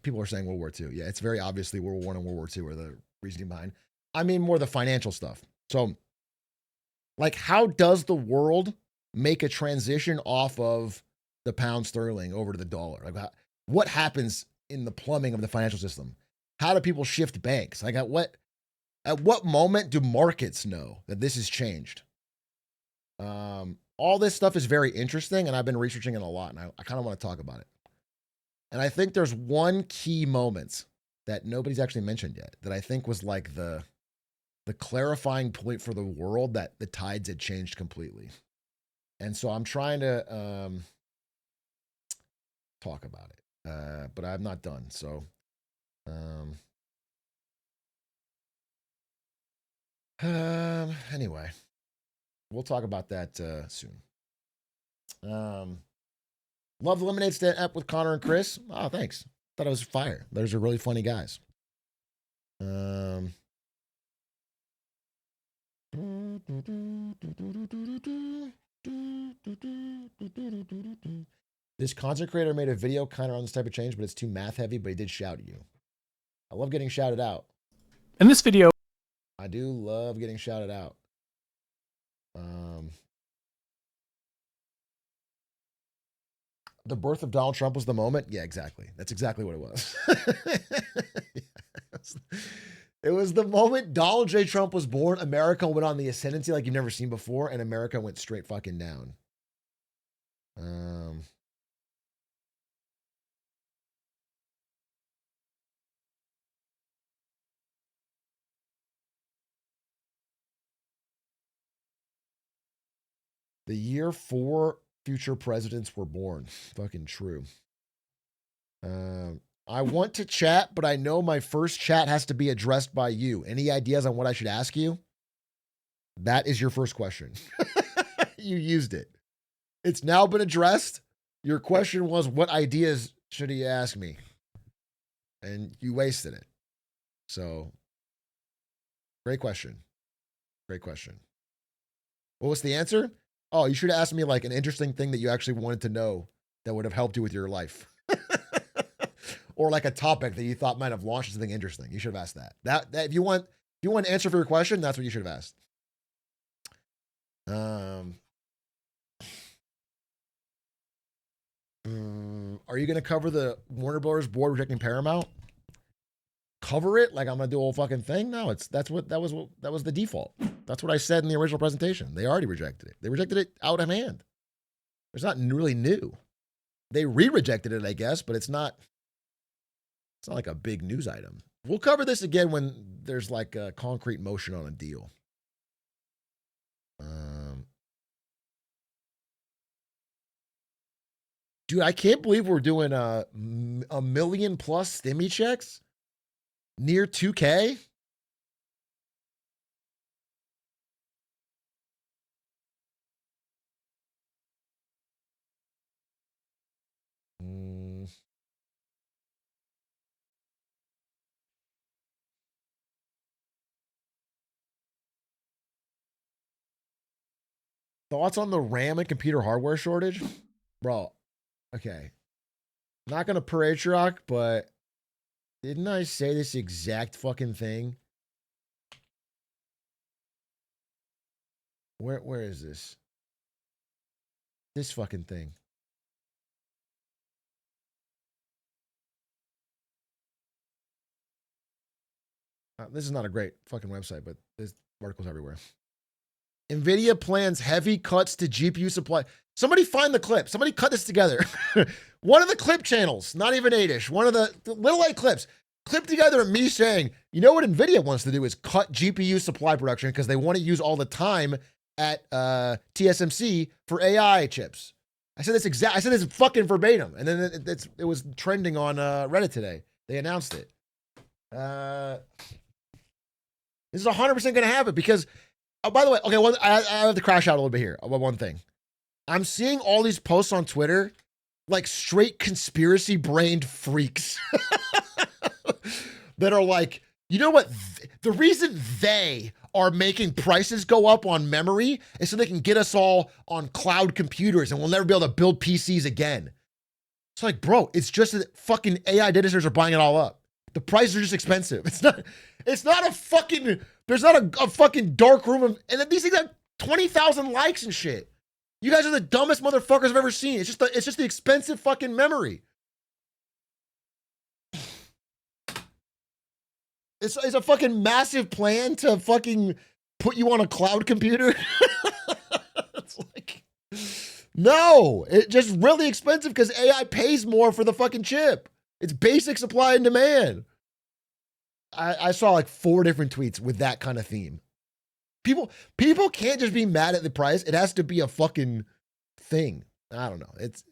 A: People are saying World War II. Yeah, it's very obviously World War I and World War II are the reasoning behind. I mean more the financial stuff. So, like, how does the world make a transition off of the pound sterling over to the dollar? Like, what happens in the plumbing of the financial system? How do people shift banks? Like, at what moment do markets know that this has changed? All this stuff is very interesting, and I've been researching it a lot, and I kind of want to talk about it. And I think there's one key moment that nobody's actually mentioned yet that I think was like the clarifying point for the world that the tides had changed completely. And so I'm trying to talk about it, but I'm not done. So anyway, we'll talk about that soon. Love the Lemonade Stand app with Connor and Chris. Oh, thanks. Thought it was fire. Those are really funny guys. This content creator made a video kind of on this type of change, but it's too math heavy, but he did shout at you. I love getting shouted out.
H: In this video,
A: I do love getting shouted out. The birth of Donald Trump was the moment? Yeah, exactly. That's exactly what it was. It was the moment Donald J. Trump was born, America went on the ascendancy like you've never seen before, and America went straight fucking down. The year 4 future presidents were born. Fucking true. I want to chat, but I know my first chat has to be addressed by you. Any ideas on what I should ask you? That is your first question. You used it. It's now been addressed. Your question was, what ideas should he ask me? And you wasted it. So, great question. Great question. What was the answer? Oh, you should have asked me like an interesting thing that you actually wanted to know that would have helped you with your life. Or like a topic that you thought might have launched something interesting. You should have asked that. That if you want an answer for your question, that's what you should have asked. Are you going to cover the Warner Brothers board rejecting Paramount? Cover it like I'm going to do a whole fucking thing? No, that was the default. That's what I said in the original presentation. They already rejected it. They rejected it out of hand. It's not really new. They re-rejected it, I guess, but it's not like a big news item. We'll cover this again when there's like a concrete motion on a deal. Dude, I can't believe we're doing a million plus stimmy checks near 2K. Thoughts on the RAM and computer hardware shortage? Bro, okay. Not going to per Atrioc, but didn't I say this exact fucking thing? Where is this? This fucking thing. This is not a great fucking website, but there's articles everywhere. NVIDIA plans heavy cuts to GPU supply. Somebody find the clip. Somebody cut this together. One of the clip channels, not even 8ish, one of the little light clips, clip together me saying, you know what NVIDIA wants to do is cut GPU supply production because they want to use all the time at TSMC for AI chips. I said this fucking verbatim. And then it was trending on Reddit today. They announced it. This is 100% going to happen because, oh, by the way, okay, I have to crash out a little bit here about one thing. I'm seeing all these posts on Twitter like straight conspiracy brained freaks that are like, you know what? The reason they are making prices go up on memory is so they can get us all on cloud computers and we'll never be able to build PCs again. It's like, bro, it's just that fucking AI data centers are buying it all up. The prices are just expensive. It's not a fucking, there's not a fucking dark room of, and these things have 20,000 likes and shit. You guys are the dumbest motherfuckers I've ever seen. It's just the expensive fucking memory. It's a fucking massive plan to fucking put you on a cloud computer. It's like, no, it's just really expensive because AI pays more for the fucking chip. It's basic supply and demand. I saw like 4 different tweets with that kind of theme. People can't just be mad at the price. It has to be a fucking thing. I don't know. It's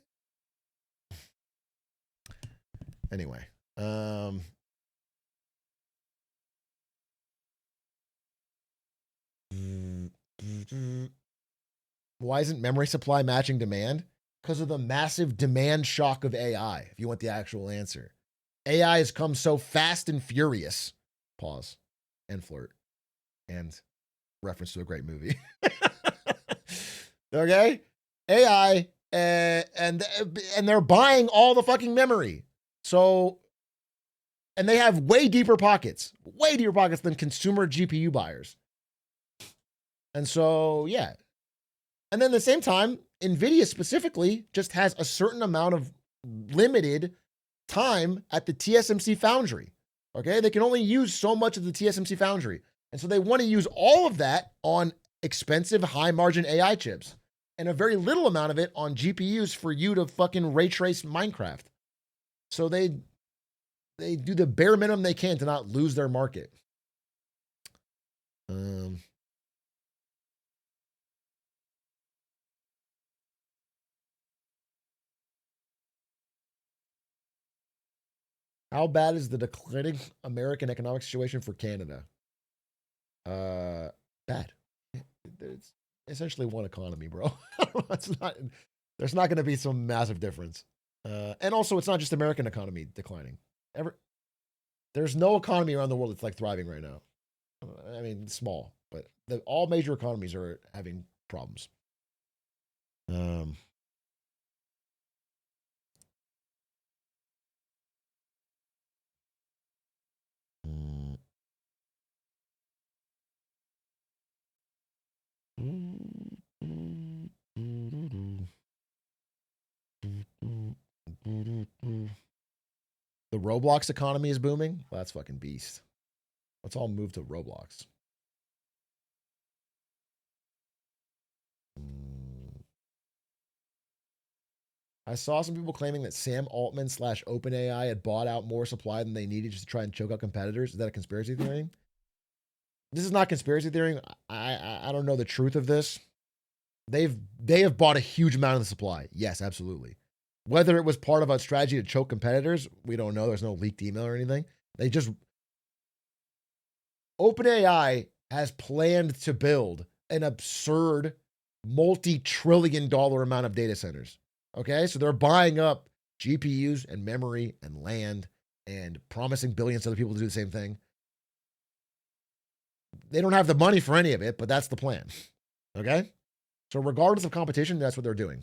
A: anyway. Why isn't memory supply matching demand? Because of the massive demand shock of AI, if you want the actual answer. AI has come so fast and furious. Pause. And flirt. And reference to a great movie. Okay? AI, and they're buying all the fucking memory. So, and they have way deeper pockets than consumer GPU buyers. And so, yeah. And then at the same time, NVIDIA specifically just has a certain amount of limited time at the TSMC foundry. Okay? They can only use so much of the TSMC foundry. And so they want to use all of that on expensive, high margin AI chips and a very little amount of it on GPUs for you to fucking ray trace Minecraft. So they do the bare minimum they can to not lose their market. How bad is the declining American economic situation for Canada? Bad. It's essentially one economy, bro. There's not going to be some massive difference. And also, it's not just American economy declining. There's no economy around the world that's like thriving right now. I mean, small, but all major economies are having problems. The Roblox economy is booming. Well, that's fucking beast. Let's all move to Roblox. I saw some people claiming that Sam Altman / OpenAI had bought out more supply than they needed just to try and choke out competitors. Is that a conspiracy theory? This is not conspiracy theory. I don't know the truth of this. They have bought a huge amount of the supply. Yes, absolutely. Whether it was part of a strategy to choke competitors, we don't know. There's no leaked email or anything. OpenAI has planned to build an absurd multi-trillion-dollar amount of data centers. Okay, so they're buying up GPUs and memory and land and promising billions to other people to do the same thing. They don't have the money for any of it, but that's the plan. Okay? So regardless of competition, that's what they're doing.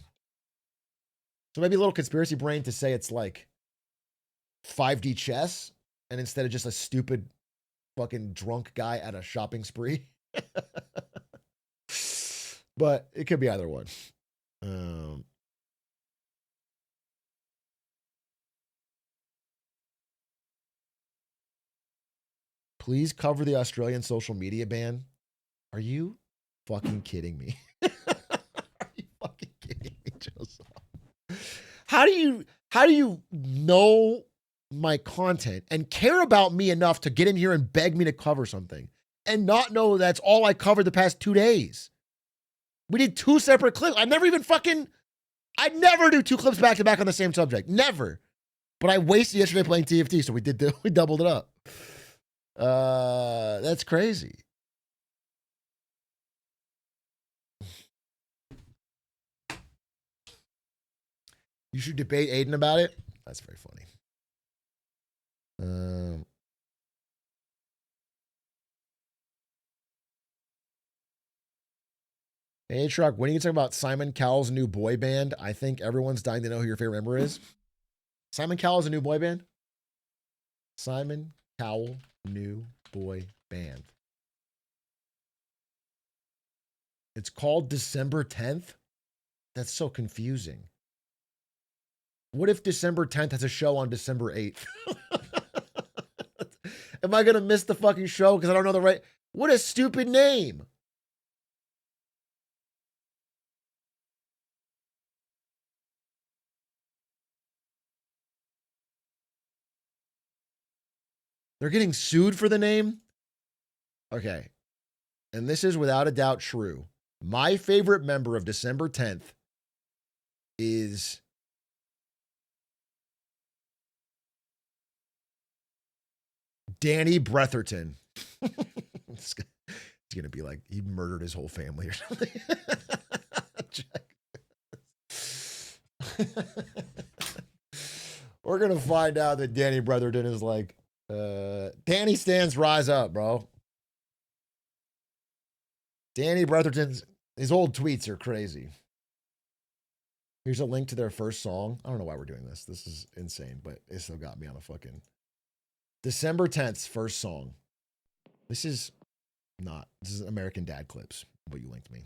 A: So maybe a little conspiracy brain to say it's like 5D chess, and instead of just a stupid fucking drunk guy at a shopping spree. But it could be either one. Please cover the Australian social media ban. Are you fucking kidding me? Are you fucking kidding me, Joseph? How do you know my content and care about me enough to get in here and beg me to cover something and not know that's all I covered the past 2 days? We did 2 separate clips. I'd never do 2 clips back to back on the same subject. Never. But I wasted yesterday playing TFT, so we doubled it up. That's crazy. You should debate Aiden about it. That's very funny. Hey, Atrioc, when are you talking about Simon Cowell's new boy band? I think everyone's dying to know who your favorite member is. Simon Cowell's a new boy band? Simon Cowell, new boy band. It's called December 10th? That's so confusing. What if December 10th has a show on December 8th? Am I going to miss the fucking show because I don't know the right... What a stupid name. They're getting sued for the name? Okay. And this is without a doubt true. My favorite member of December 10th is Danny Bretherton. It's going to be like he murdered his whole family or something. We're going to find out that Danny Bretherton is like, Danny stands rise up, bro. Danny Bretherton's, his old tweets are crazy. Here's a link to their first song. I don't know why we're doing this. This is insane, but it still got me on a fucking December 10th's first song. This is American Dad Clips, what you linked me.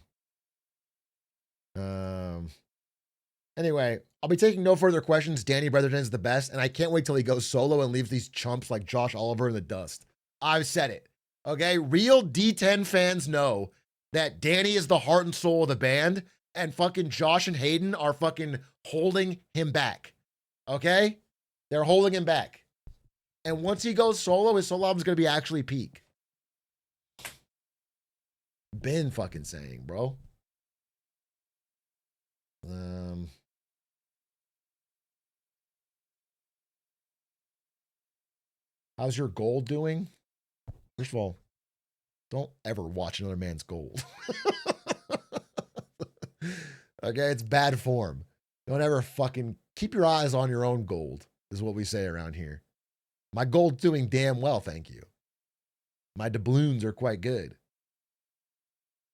A: Anyway, I'll be taking no further questions. Danny Bretherton's the best, and I can't wait till he goes solo and leaves these chumps like Josh Oliver in the dust. I've said it. Okay? Real D10 fans know that Danny is the heart and soul of the band, and fucking Josh and Hayden are fucking holding him back. Okay? They're holding him back. And once he goes solo, his solo album's going to be actually peak. Been fucking saying, bro. How's your gold doing? First of all, don't ever watch another man's gold. Okay, it's bad form. Don't ever fucking keep your eyes on your own gold, is what we say around here. My gold's doing damn well, thank you. My doubloons are quite good.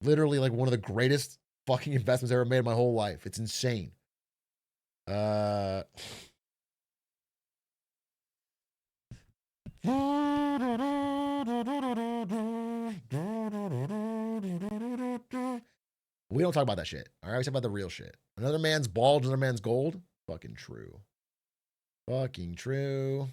A: Literally like one of the greatest fucking investments I ever made in my whole life. It's insane. We don't talk about that shit. All right, we talk about the real shit. Another man's bald, another man's gold. Fucking true. Fucking true.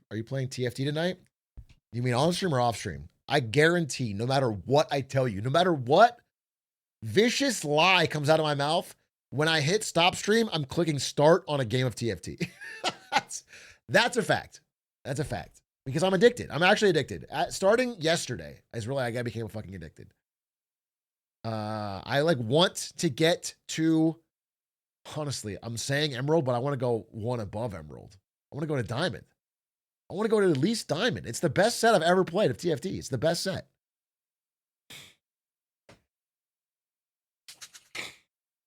A: Are you playing TFT tonight? You mean on stream or off stream? I guarantee, no matter what I tell you, no matter what vicious lie comes out of my mouth, when I hit stop stream, I'm clicking start on a game of TFT. That's a fact. That's a fact. Because I'm addicted. I'm actually addicted. Starting yesterday, I became fucking addicted. I like want to get to, honestly, I'm saying Emerald, but I want to go one above Emerald. I want to go to Diamond. I want to go to at least Diamond. It's the best set I've ever played of TFT. It's the best set.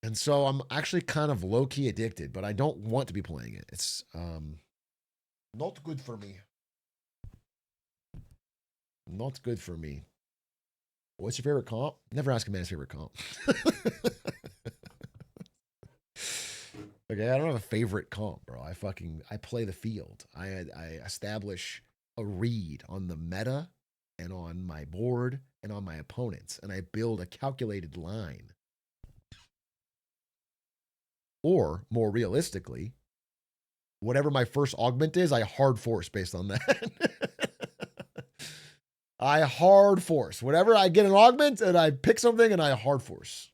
A: And so I'm actually kind of low-key addicted, but I don't want to be playing it. It's not good for me. Not good for me. What's your favorite comp? Never ask a man his favorite comp. Okay, I don't have a favorite comp, bro. I play the field. I establish a read on the meta and on my board and on my opponents, and I build a calculated line. Or, more realistically, whatever my first augment is, I hard force based on that. I hard force. Whatever, I get an augment and I pick something and I hard force.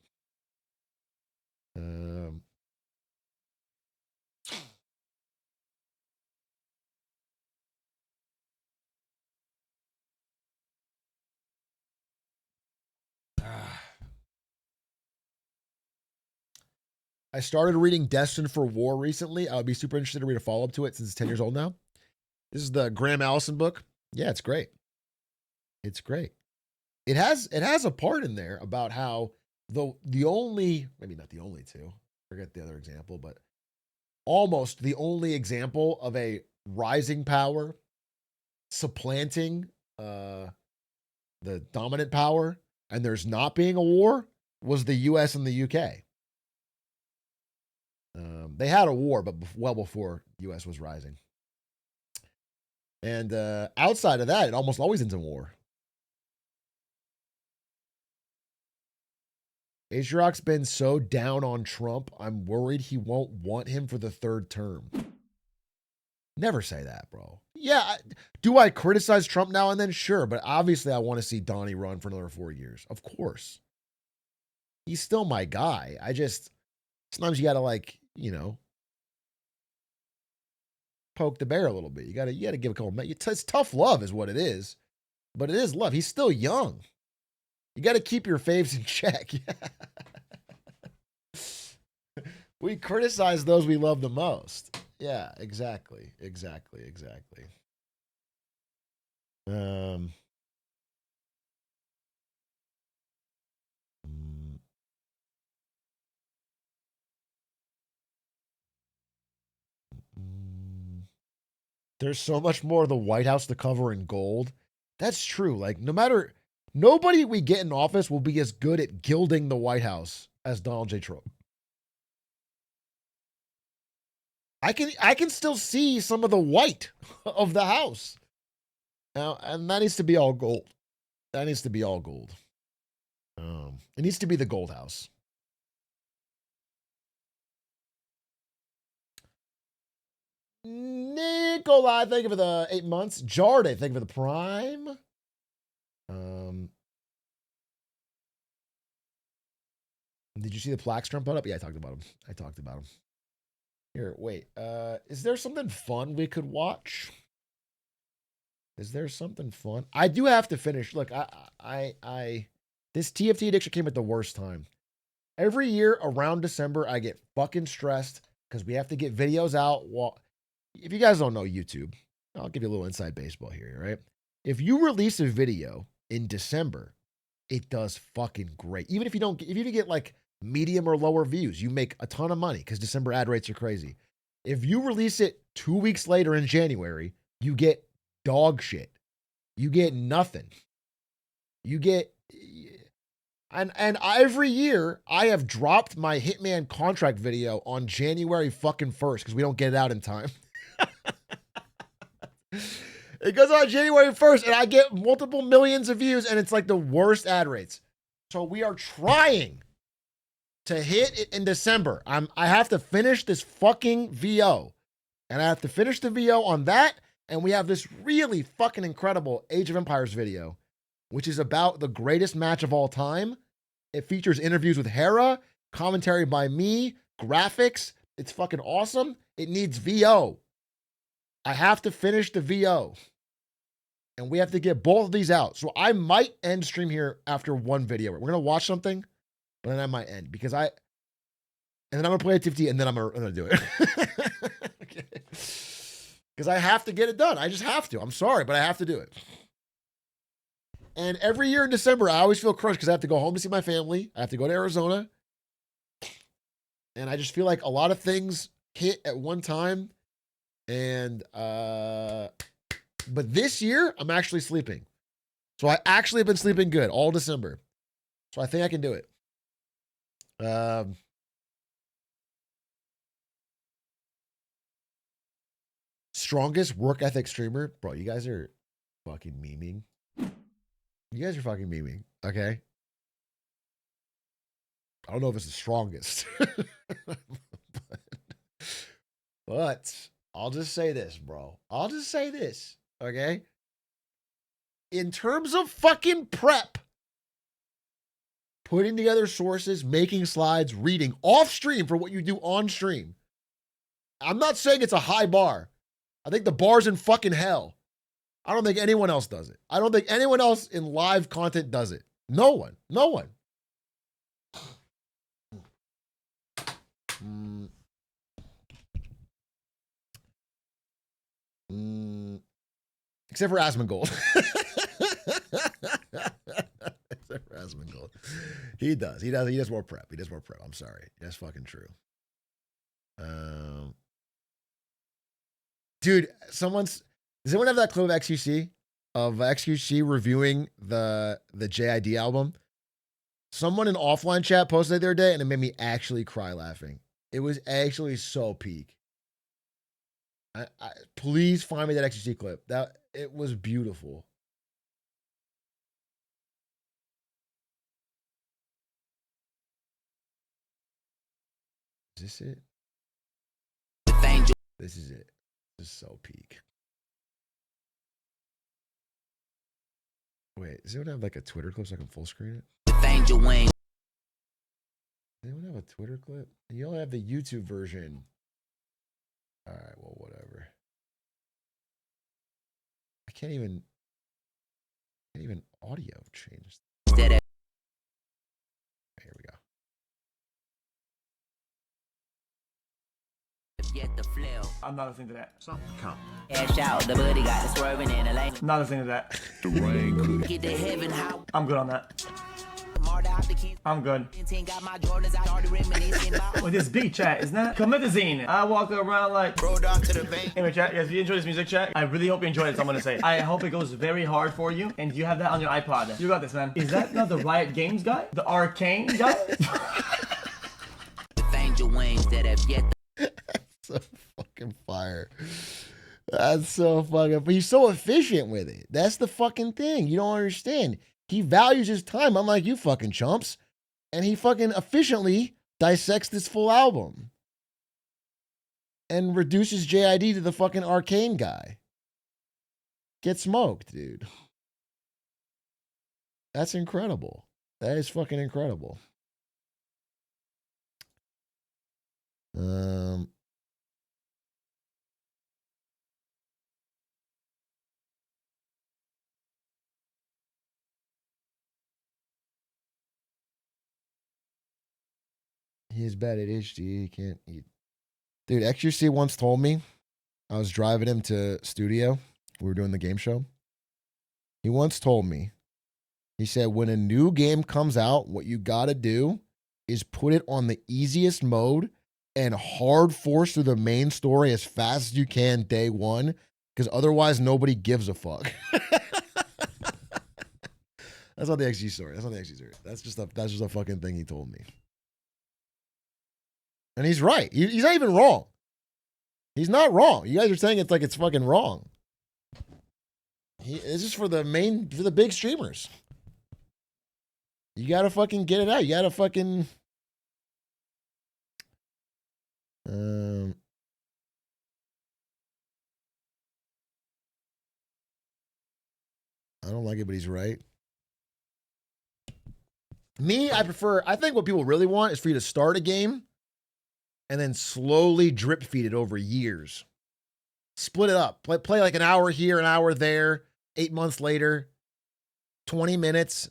A: I started reading Destined for War recently. I would be super interested to read a follow-up to it since it's 10 years old now. This is the Graham Allison book. Yeah, it's great. It's great. It has a part in there about how the only, maybe not the only two, forget the other example, but almost the only example of a rising power supplanting the dominant power, and there's not being a war, was the US and the UK. They had a war, but well before US was rising. And outside of that, it almost always ends in war. Atrioc's been so down on Trump, I'm worried he won't want him for the third term. Never say that, bro. Yeah, do I criticize Trump now and then? Sure, but obviously I want to see Donnie run for another 4 years. Of course. He's still my guy. Sometimes you got to, like, you know, poke the bear a little bit. You got to give a couple. It's tough love is what it is, but it is love. He's still young. You got to keep your faves in check. We criticize those we love the most. Yeah, exactly. There's so much more of the White House to cover in gold. That's true. Like, nobody we get in office will be as good at gilding the White House as Donald J. Trump. I can still see some of the white of the house. Now, and that needs to be all gold. It needs to be the gold house. Nikolai, thank you for the 8 months. Jarde, thank you for the prime. Did you see the plaques Trump put up? Yeah, I talked about him. Here, wait. Is there something fun we could watch? Is there something fun? I do have to finish. Look, this TFT addiction came at the worst time. Every year around December, I get fucking stressed because we have to get videos out. Well, if you guys don't know YouTube, I'll give you a little inside baseball here, right? If you release a video in December, it does fucking great. Even if you get like medium or lower views, you make a ton of money because December ad rates are crazy. If you release it 2 weeks later in January, you get dog shit. You get nothing. And every year I have dropped my Hitman contract video on January fucking 1st because we don't get it out in time. It goes on January 1st and I get multiple millions of views and it's like the worst ad rates. So we are trying to hit it in December. I have to finish this fucking VO. And I have to finish the VO on that. And we have this really fucking incredible Age of Empires video, which is about the greatest match of all time. It features interviews with Hera, commentary by me, graphics. It's fucking awesome. It needs VO. I have to finish the VO. And we have to get both of these out. So I might end stream here after one video. We're going to watch something, but then I might end because and then I'm going to play a TFT and then I'm going to do it. Okay. Because I have to get it done. I just have to. I'm sorry, but I have to do it. And every year in December, I always feel crushed because I have to go home to see my family. I have to go to Arizona. And I just feel like a lot of things hit at one time. And, but this year, I'm actually sleeping. So I actually have been sleeping good all December. So I think I can do it. Strongest work ethic streamer. Bro, you guys are fucking memeing. You guys are fucking memeing, okay? I don't know if it's the strongest. but I'll just say this, bro. I'll just say this, okay? In terms of fucking prep, putting together sources, making slides, reading off stream for what you do on stream, I'm not saying it's a high bar. I think the bar's in fucking hell. I don't think anyone else does it. I don't think anyone else in live content does it. No one. Except for Asmongold. Except for Asmongold. He does more prep. I'm sorry. That's fucking true. Dude, does anyone have that clip of XQC reviewing the JID album? Someone in offline chat posted it the other day, and it made me actually cry laughing. It was actually so peak. Please find me that XQC clip. It was beautiful. Is this it? This is it. This is so peak. Wait, does anyone have like a Twitter clip so I can full screen it? Does anyone have a Twitter clip? You only have the YouTube version. All right, well, whatever. I can't even audio change. Here we go.
H: I'm not listening to that.
A: Come.
H: Not listening to that. I'm good on that. I'm good. With this beat, chat, isn't that? Comethazine. I walk around like. Anyway, chat, yes, if you enjoy this music, chat, I really hope you enjoy it, so I'm gonna say. I hope it goes very hard for you, and you have that on your iPod. You got this, man. Is that not the Riot Games guy? The Arcane guy?
A: So fucking fire. That's so fucking. But he's so efficient with it. That's the fucking thing. You don't understand. He values his time, unlike you fucking chumps. And he fucking efficiently dissects this full album. And reduces JID to the fucking Arcane guy. Get smoked, dude. That's incredible. That is fucking incredible. He has bad ADHD. He can't eat. Dude, XUC once told me, I was driving him to studio. We were doing the game show. He once told me, he said, when a new game comes out, what you got to do is put it on the easiest mode and hard force through the main story as fast as you can day one, because otherwise nobody gives a fuck. That's not the XG story. That's not the XG story. That's just a fucking thing he told me. And he's right. He's not even wrong. He's not wrong. You guys are saying it's like it's fucking wrong. This is for the big streamers. You gotta fucking get it out. You gotta fucking. I don't like it, but he's right. I think what people really want is for you to start a game and then slowly drip feed it over years. Split it up. Play like an hour here, an hour there, 8 months later, 20 minutes,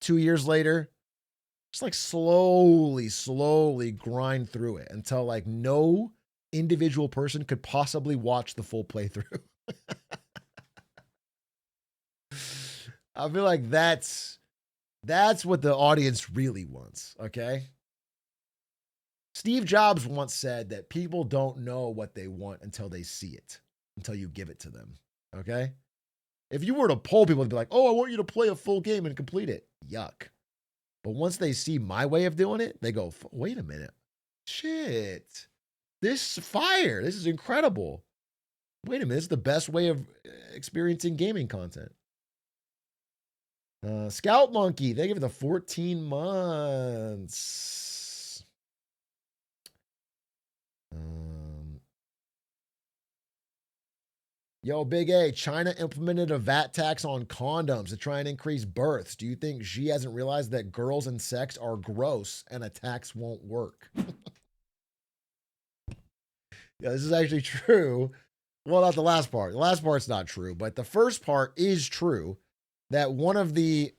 A: 2 years later. Just like slowly grind through it until like no individual person could possibly watch the full playthrough. I feel like that's what the audience really wants, okay? Steve Jobs once said that people don't know what they want until they see it, until you give it to them, okay? If you were to poll people, they'd be like, oh, I want you to play a full game and complete it. Yuck. But once they see my way of doing it, they go, wait a minute. Shit. This is fire. This is incredible. Wait a minute. This is the best way of experiencing gaming content. Scout Monkey, they give it the 14 months. Yo, Big A, China implemented a VAT tax on condoms to try and increase births. Do you think Xi hasn't realized that girls and sex are gross and a tax won't work? Yeah, this is actually true. Well, not the last part. The last part's not true, but the first part is true. That one of the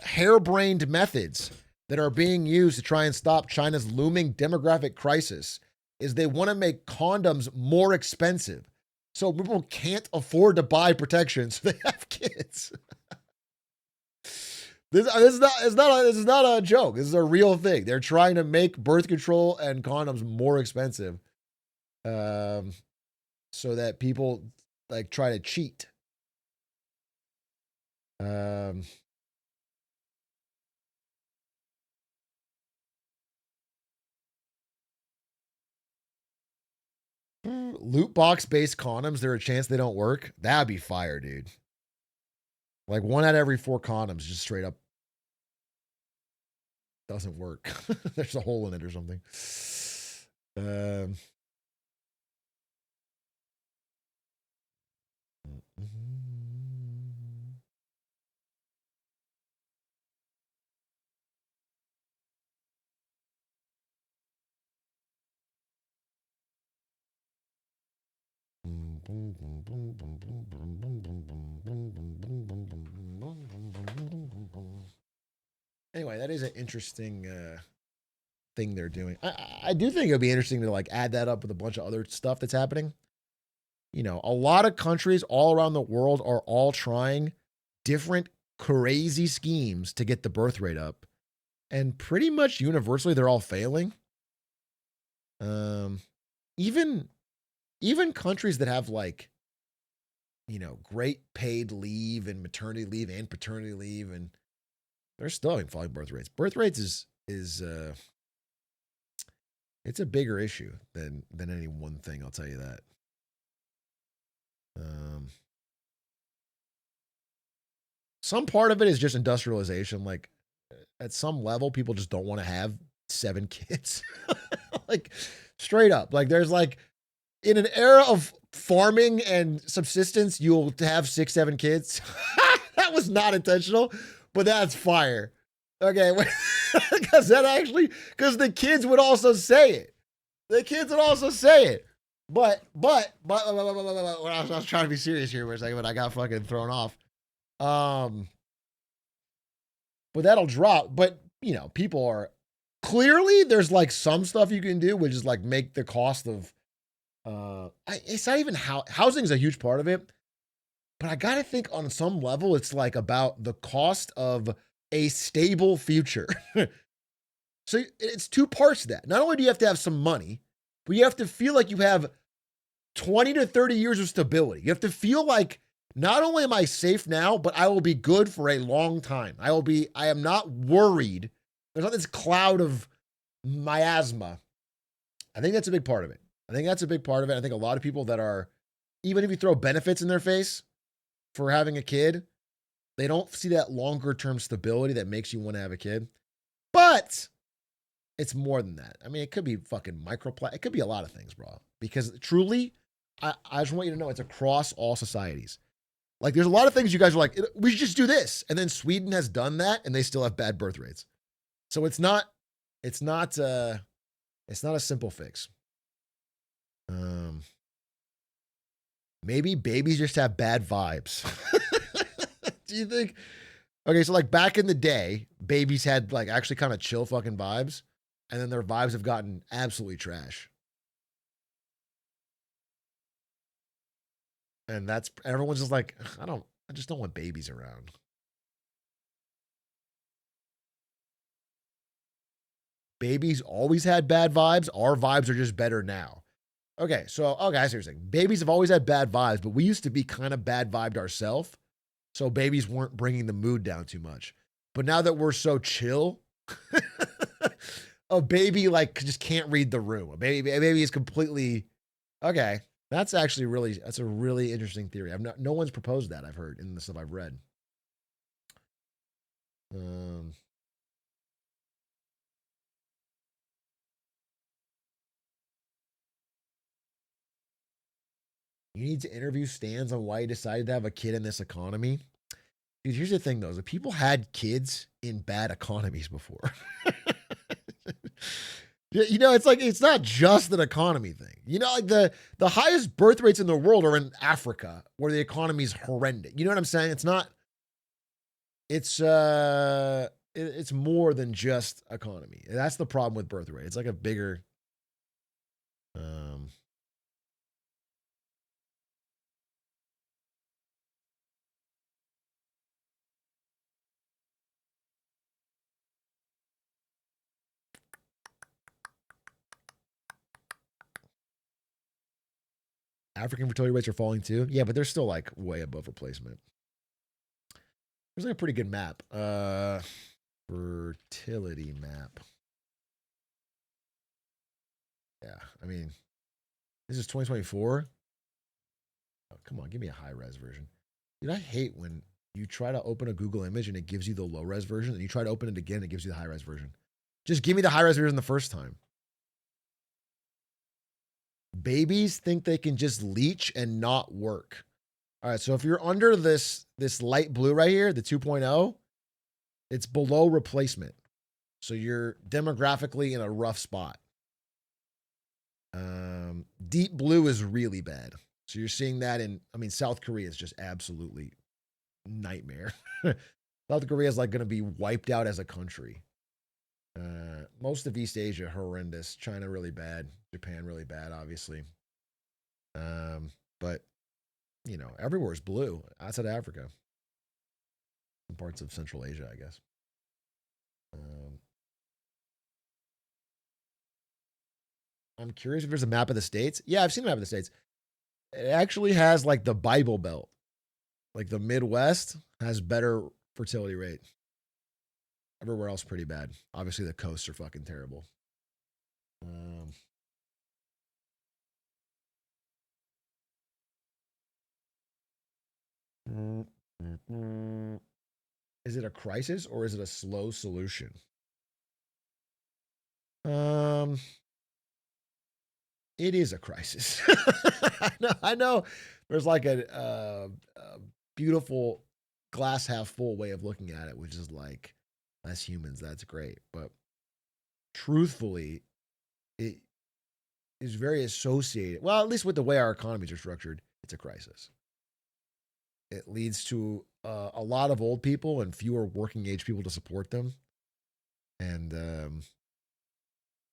A: harebrained methods that are being used to try and stop China's looming demographic crisis is they want to make condoms more expensive. So people can't afford to buy protection, so they have kids. This is not a joke. This is a real thing. They're trying to make birth control and condoms more expensive. so that people like try to cheat. Loot box based condoms, there a chance they don't work? That'd be fire, dude. Like 1 out of every 4 condoms just straight up doesn't work. There's a hole in it or something. Anyway, that is an interesting thing they're doing. I do think it would be interesting to like add that up with a bunch of other stuff that's happening. You know, a lot of countries all around the world are all trying different crazy schemes to get the birth rate up. And pretty much universally, they're all failing. Even countries that have like, you know, great paid leave and maternity leave and paternity leave, and they're still having falling birth rates. Birth rates is it's a bigger issue than any one thing. I'll tell you that. Some part of it is just industrialization. Like at some level, people just don't want to have 7 kids. Like straight up. Like there's like in an era of farming and subsistence, you'll have 6, 7 kids. That was not intentional, but that's fire. Okay, because the kids would also say it. The kids would also say it. But I was trying to be serious here for a second, but I got fucking thrown off. But that'll drop. But you know, people are clearly there's like some stuff you can do, which is like make the cost of it's not even housing is a huge part of it. But I gotta think on some level, it's like about the cost of a stable future. So it's 2 parts to that. Not only do you have to have some money, but you have to feel like you have 20 to 30 years of stability. You have to feel like not only am I safe now, but I will be good for a long time. I am not worried. There's not this cloud of miasma. I think that's a big part of it. I think a lot of people that are, even if you throw benefits in their face for having a kid, they don't see that longer term stability that makes you want to have a kid. But it's more than that. I mean, it could be fucking it could be a lot of things, bro. Because truly, I just want you to know it's across all societies. Like there's a lot of things you guys are like, we should just do this. And then Sweden has done that and they still have bad birth rates. So it's not a simple fix. Maybe babies just have bad vibes. Do you think? Okay, so like back in the day, babies had like actually kind of chill fucking vibes, and then their vibes have gotten absolutely trash. And everyone's just like, I just don't want babies around. Babies always had bad vibes. Our vibes are just better now. Okay, I see what you're saying. Babies have always had bad vibes, but we used to be kind of bad vibed ourselves. So babies weren't bringing the mood down too much. But now that we're so chill, a baby like just can't read the room. A baby is completely okay. That's a really interesting theory. No one's proposed that, I've heard in the stuff I've read. You need to interview Stans on why he decided to have a kid in this economy. Dude, here's the thing, though. Is that people had kids in bad economies before. You know, it's like, it's not just an economy thing. You know, like the highest birth rates in the world are in Africa, where the economy is horrendous. You know what I'm saying? It's more than just economy. That's the problem with birth rate. It's like a bigger, African fertility rates are falling too. Yeah, but they're still like way above replacement. There's like a pretty good map. Fertility map. Yeah, I mean, this is 2024. Oh, come on, give me a high res version. Dude, I hate when you try to open a Google image and it gives you the low res version, and you try to open it again, and it gives you the high res version. Just give me the high res version the first time. Babies think they can just leech and not work. All right, so if you're under this light blue right here, the 2.0, it's below replacement. So you're demographically in a rough spot. Deep blue is really bad. So you're seeing that in, I mean, South Korea is just absolutely nightmare. South Korea is like going to be wiped out as a country. Most of East Asia, horrendous. China, really bad. Japan, really bad, obviously. But, you know, everywhere is blue outside of Africa. Some parts of Central Asia, I guess. I'm curious if there's a map of the States. Yeah, I've seen a map of the States. It actually has like the Bible Belt. Like the Midwest has better fertility rate. Everywhere else pretty bad. Obviously the coasts are fucking terrible. Is it a crisis or is it a slow solution? It is a crisis. I know. There's like a beautiful glass half full way of looking at it, which is like, as humans, that's great. But truthfully, it is very associated. Well, at least with the way our economies are structured, it's a crisis. It leads to a lot of old people and fewer working age people to support them, and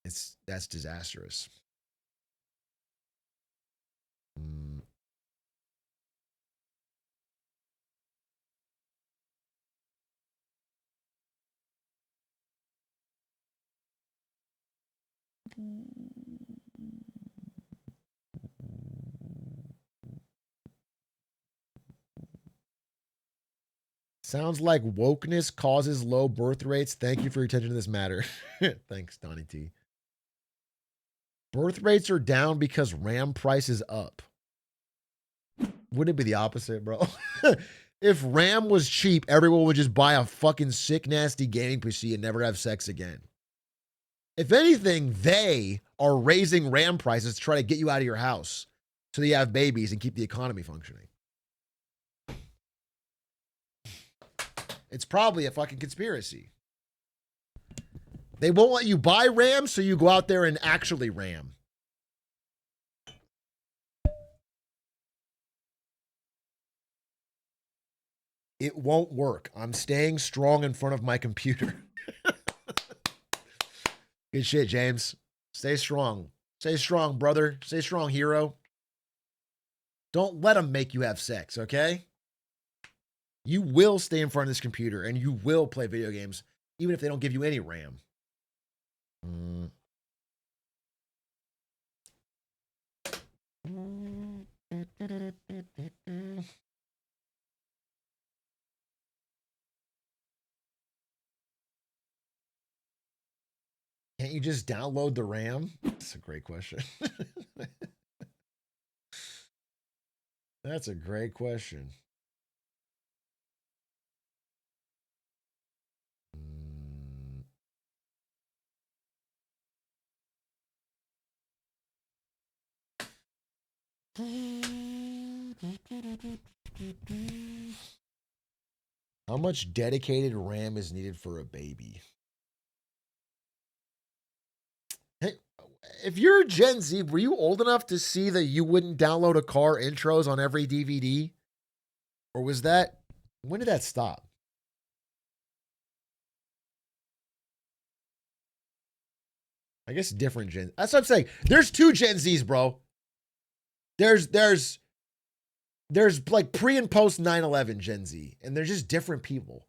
A: that's disastrous. Sounds like wokeness causes low birth rates. Thank you for your attention to this matter. Thanks, Donnie T. Birth rates are down because RAM price is up. Wouldn't it be the opposite, bro? If RAM was cheap, everyone would just buy a fucking sick, nasty gaming PC and never have sex again. If anything, they are raising RAM prices to try to get you out of your house so that you have babies and keep the economy functioning. It's probably a fucking conspiracy. They won't let you buy RAM, so you go out there and actually RAM. It won't work. I'm staying strong in front of my computer. Good shit, James. Stay strong. Stay strong, brother. Stay strong, hero. Don't let them make you have sex, okay? You will stay in front of this computer and you will play video games, even if they don't give you any RAM. Can't you just download the RAM? That's a great question. That's a great question. How much dedicated RAM is needed for a baby? Hey, if you're Gen Z, were you old enough to see that you wouldn't download a car intros on every DVD? Or was that, when did that stop? I guess different Gen. That's what I'm saying. There's two Gen Zs, bro. There's like pre and post 9/11 Gen Z, and they're just different people.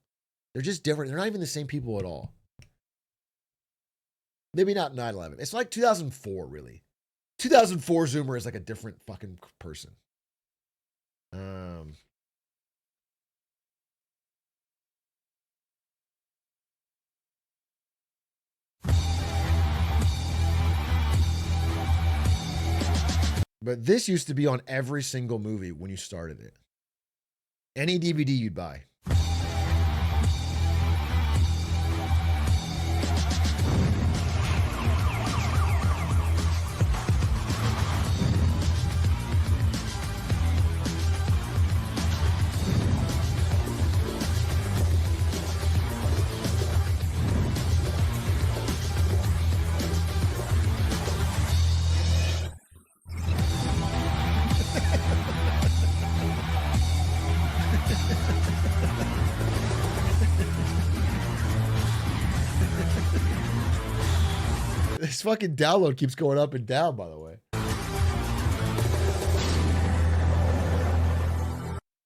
A: They're just different. They're not even the same people at all. Maybe not 9/11. It's like 2004, really. 2004 Zoomer is like a different fucking person. But this used to be on every single movie when you started it. Any DVD you'd buy. This fucking download keeps going up and down, by the way.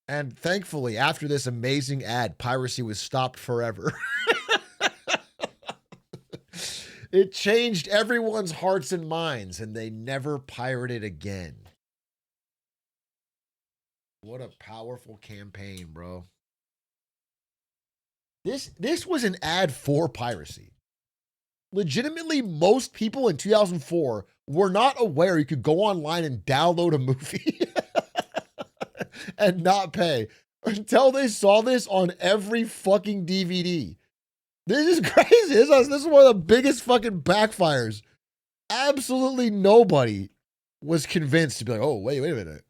A: And thankfully, after this amazing ad, piracy was stopped forever. It changed everyone's hearts and minds, and they never pirated again. What a powerful campaign, bro. This was an ad for piracy. Legitimately, most people in 2004 were not aware you could go online and download a movie and not pay until they saw this on every fucking DVD. This is crazy. This is one of the biggest fucking backfires. Absolutely nobody was convinced to be like, oh, wait a minute.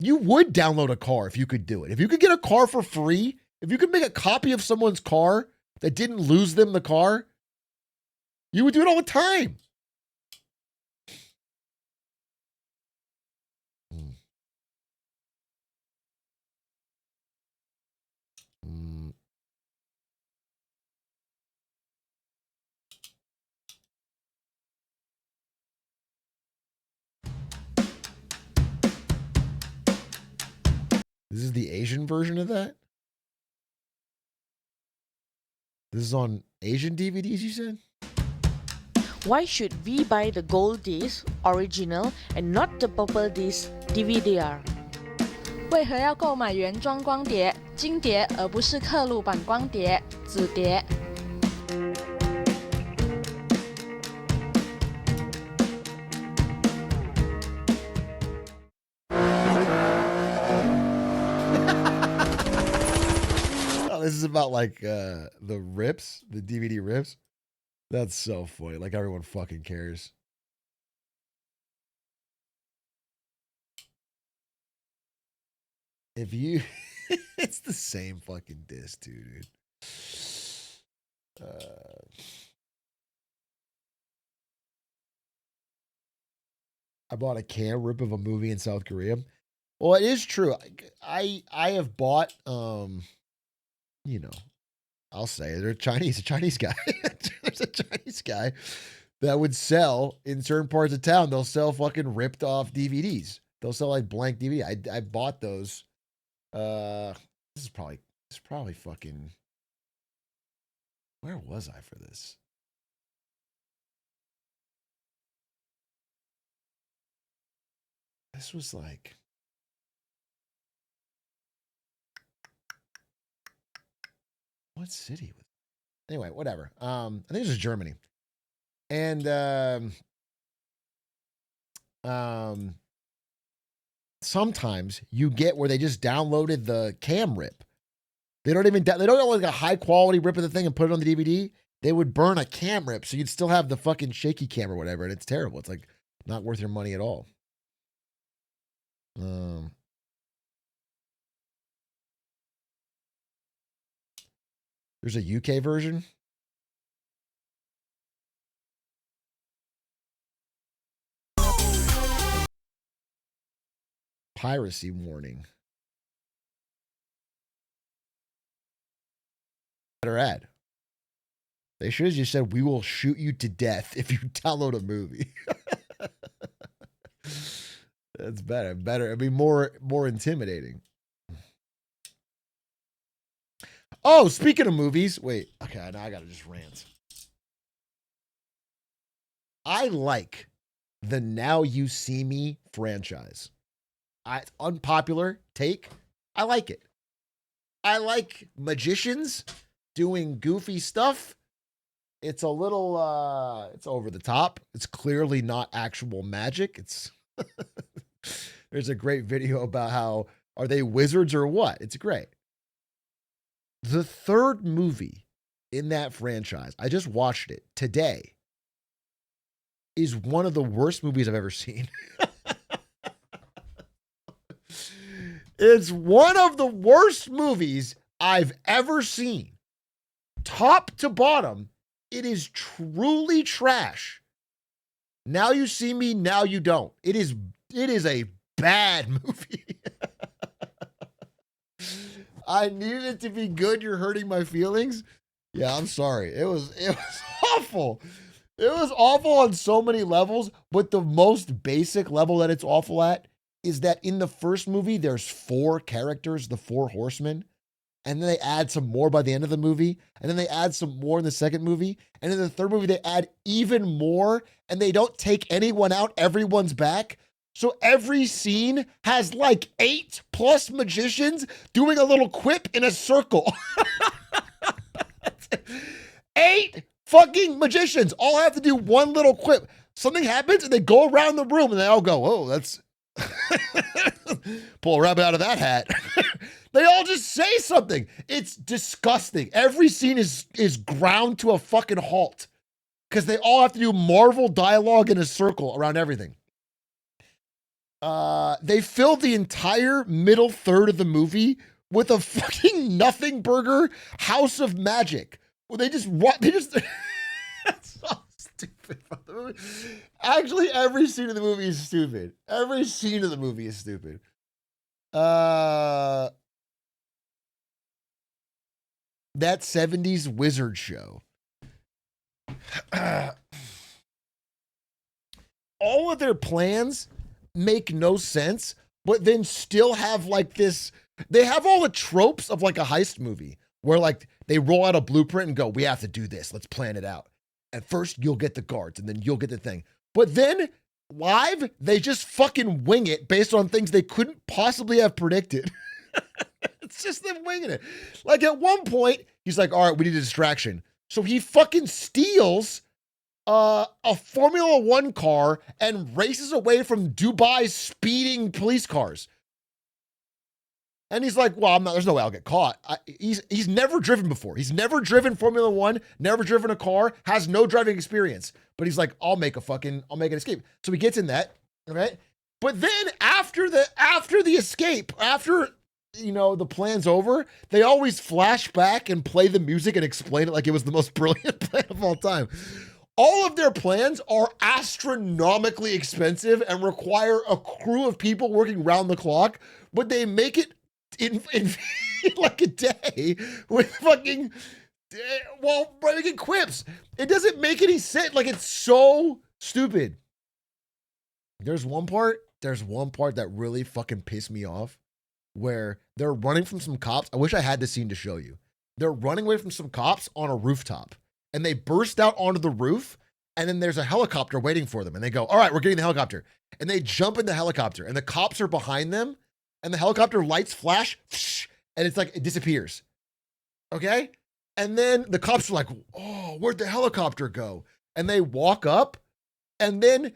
A: You would download a car if you could do it. If you could get a car for free, if you could make a copy of someone's car that didn't lose them the car, you would do it all the time. This is the Asian version of that? This is on Asian DVDs, you said?
I: Why should we buy the gold disc original and not the purple disc DVD-R?
J: 为何要购买原装光碟、金碟，而不是刻录版光碟、紫碟？
A: This is about like the rips, the DVD rips. That's so funny. Like everyone fucking cares. If you, it's the same fucking disc too, dude. I bought a cam rip of a movie in South Korea. Well, it is true. I have bought you know, I'll say they're Chinese, a Chinese guy. There's a Chinese guy that would sell in certain parts of town. They'll sell fucking ripped off DVDs. They'll sell like blank DVD. I bought those. This is probably fucking. Where was I for this? This was like. What city was it? Anyway, whatever. I think this was Germany. And sometimes you get where they just downloaded the cam rip. They don't have like a high quality rip of the thing and put it on the DVD. They would burn a cam rip, so you'd still have the fucking shaky cam or whatever, and it's terrible. It's like not worth your money at all. There's a UK version. Piracy warning. Better ad. They should have just said, "We will shoot you to death if you download a movie." That's better. Better. It'd be more intimidating. Oh, speaking of movies, wait. Okay, now I gotta just rant. I like the Now You See Me franchise. It's unpopular take. I like it. I like magicians doing goofy stuff. It's a little, it's over the top. It's clearly not actual magic. It's, there's a great video about how, are they wizards or what? It's great. The third movie in that franchise, I just watched it today, is one of the worst movies I've ever seen. It's one of the worst movies I've ever seen. Top to bottom, it is truly trash. Now You See Me, Now You Don't. It is a bad movie. I needed it to be good. You're hurting my feelings. Yeah, I'm sorry. It was awful. It was awful on so many levels, but the most basic level that it's awful at is that in the first movie, there's 4 characters, the 4 horsemen, and then they add some more by the end of the movie, and then they add some more in the second movie, and in the third movie, they add even more, and they don't take anyone out, everyone's back. So every scene has like 8+ magicians doing a little quip in a circle. 8 fucking magicians all have to do one little quip. Something happens and they go around the room and they all go, oh, that's pull a rabbit out of that hat. They all just say something. It's disgusting. Every scene is ground to a fucking halt because they all have to do Marvel dialogue in a circle around everything. They filled the entire middle third of the movie with a fucking nothing burger House of Magic. Well, they just that's so stupid. Actually, every scene of the movie is stupid. Every scene of the movie is stupid. That 70s wizard show. All of their plans make no sense, but then still have like this. They have all the tropes of like a heist movie where like they roll out a blueprint and go, we have to do this. Let's plan it out. At first, you'll get the guards and then you'll get the thing. But then live, they just fucking wing it based on things they couldn't possibly have predicted. It's just them winging it. Like at one point, he's like, all right, we need a distraction. So he fucking steals a Formula One car and races away from Dubai's speeding police cars. And he's like, well, there's no way I'll get caught. He's never driven before. He's never driven Formula One, never driven a car, has no driving experience. But he's like, I'll make an escape. So he gets in that, right? But then after the escape, after, the plan's over, they always flash back and play the music and explain it like it was the most brilliant plan of all time. All of their plans are astronomically expensive and require a crew of people working round the clock, but they make it in like a day with fucking, making quips. It doesn't make any sense. Like, it's so stupid. There's one part that really fucking pissed me off where they're running from some cops. I wish I had this scene to show you. They're running away from some cops on a rooftop. And they burst out onto the roof, and then there's a helicopter waiting for them. And they go, all right, we're getting the helicopter. And they jump in the helicopter, and the cops are behind them, and the helicopter lights flash, and it's like it disappears. Okay? And then the cops are like, oh, where'd the helicopter go? And they walk up, and then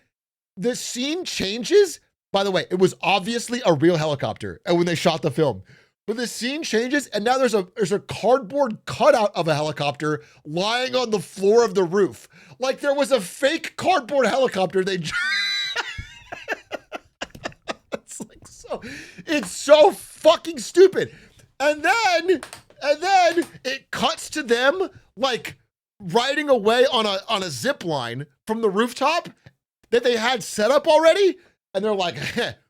A: the scene changes. By the way, it was obviously a real helicopter and when they shot the film. But the scene changes, and now there's a cardboard cutout of a helicopter lying on the floor of the roof. Like there was a fake cardboard helicopter. It's so fucking stupid. And then it cuts to them like riding away on a zip line from the rooftop that they had set up already. And they're like,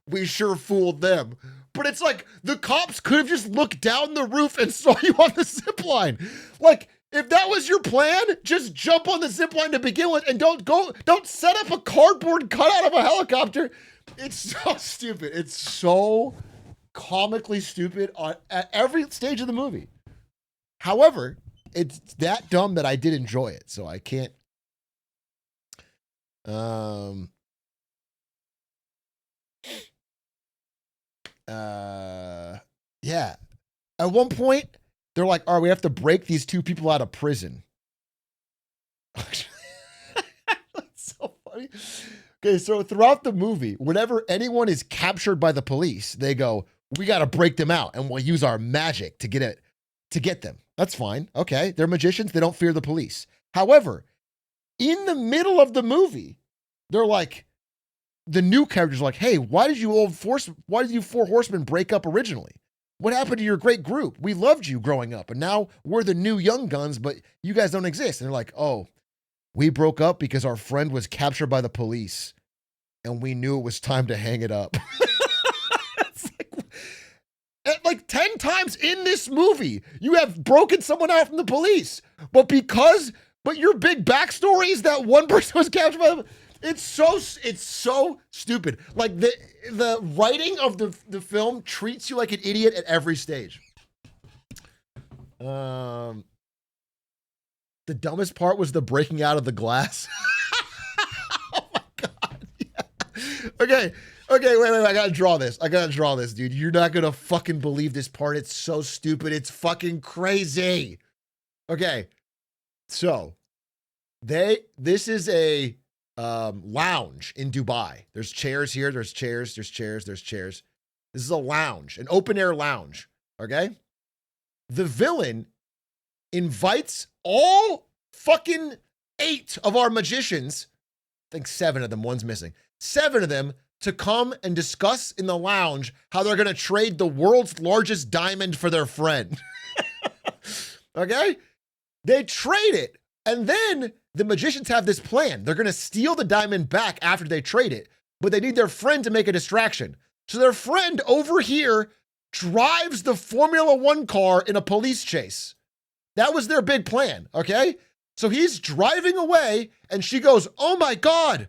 A: we sure fooled them. But it's like the cops could have just looked down the roof and saw you on the zip line. Like, if that was your plan, just jump on the zip line to begin with and don't set up a cardboard cutout of a helicopter. It's so stupid. It's so comically stupid at every stage of the movie. However, it's that dumb that I did enjoy it, so I can't. Yeah. At one point, they're like, all right, we have to break these two people out of prison. That's so funny. Okay, so throughout the movie, whenever anyone is captured by the police, they go, we got to break them out, and we'll use our magic to get them. That's fine. Okay, they're magicians. They don't fear the police. However, in the middle of the movie, they're like, the new characters are like, hey, why did you four horsemen break up originally? What happened to your great group? We loved you growing up, and now we're the new young guns, but you guys don't exist. And they're like, oh, we broke up because our friend was captured by the police, and we knew it was time to hang it up. It's like 10 times in this movie, you have broken someone out from the police, but your big backstory is that one person was captured by the It's so stupid. Like the writing of the film treats you like an idiot at every stage. The dumbest part was the breaking out of the glass. Oh my God. Yeah. Okay, wait. I gotta draw this, dude. You're not gonna fucking believe this part. It's so stupid. It's fucking crazy. Okay, so this is a lounge in Dubai. There's chairs here. There's chairs. This is a lounge, an open air lounge. Okay, the villain invites all fucking 8 of our magicians, I think 7 of them, one's missing, 7 of them to come and discuss in the lounge how they're going to trade the world's largest diamond for their friend. Okay? They trade it. And then the magicians have this plan. They're going to steal the diamond back after they trade it, but they need their friend to make a distraction. So their friend over here drives the Formula 1 car in a police chase. That was their big plan, okay? So he's driving away, and she goes, oh my God,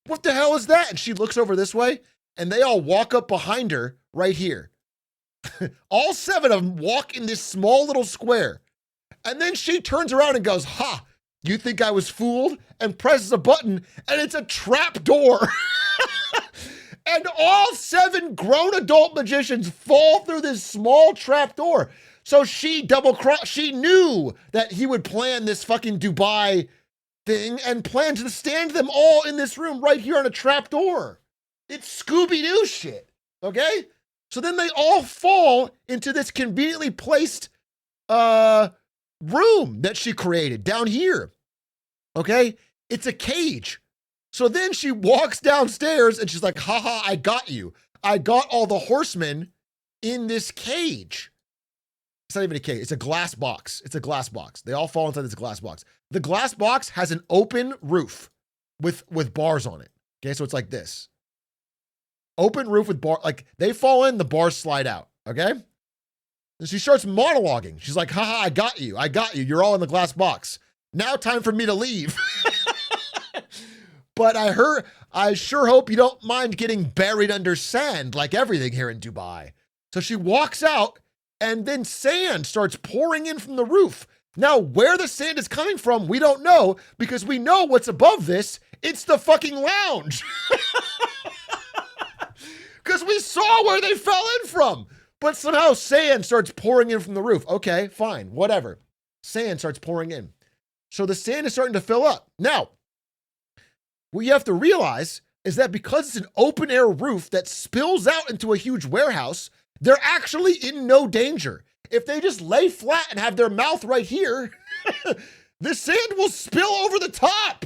A: what the hell is that? And she looks over this way, and they all walk up behind her right here. All 7 of them walk in this small little square. And then she turns around and goes, ha, you think I was fooled? And presses a button, and it's a trap door. And all 7 grown adult magicians fall through this small trap door. So she she knew that he would plan this fucking Dubai thing and planned to stand them all in this room right here on a trap door. It's Scooby-Doo shit, okay? So then they all fall into this conveniently placed room that she created down here, okay? It's a cage. So then she walks downstairs and she's like, haha, I got you. I got all the horsemen in this cage. It's not even a cage. It's a glass box. They all fall inside this glass box. The glass box has an open roof with bars on it. Okay, so it's like this. Open roof with bar, like they fall in, the bars slide out. Okay? And she starts monologuing. She's like, haha, I got you. You're all in the glass box. Now time for me to leave. But I sure hope you don't mind getting buried under sand like everything here in Dubai. So she walks out, and then sand starts pouring in from the roof. Now, where the sand is coming from, we don't know, because we know what's above this. It's the fucking lounge. Because we saw where they fell in from. But somehow sand starts pouring in from the roof. Okay, fine, whatever. Sand starts pouring in. So the sand is starting to fill up. Now, what you have to realize is that because it's an open air roof that spills out into a huge warehouse, they're actually in no danger. If they just lay flat and have their mouth right here, the sand will spill over the top.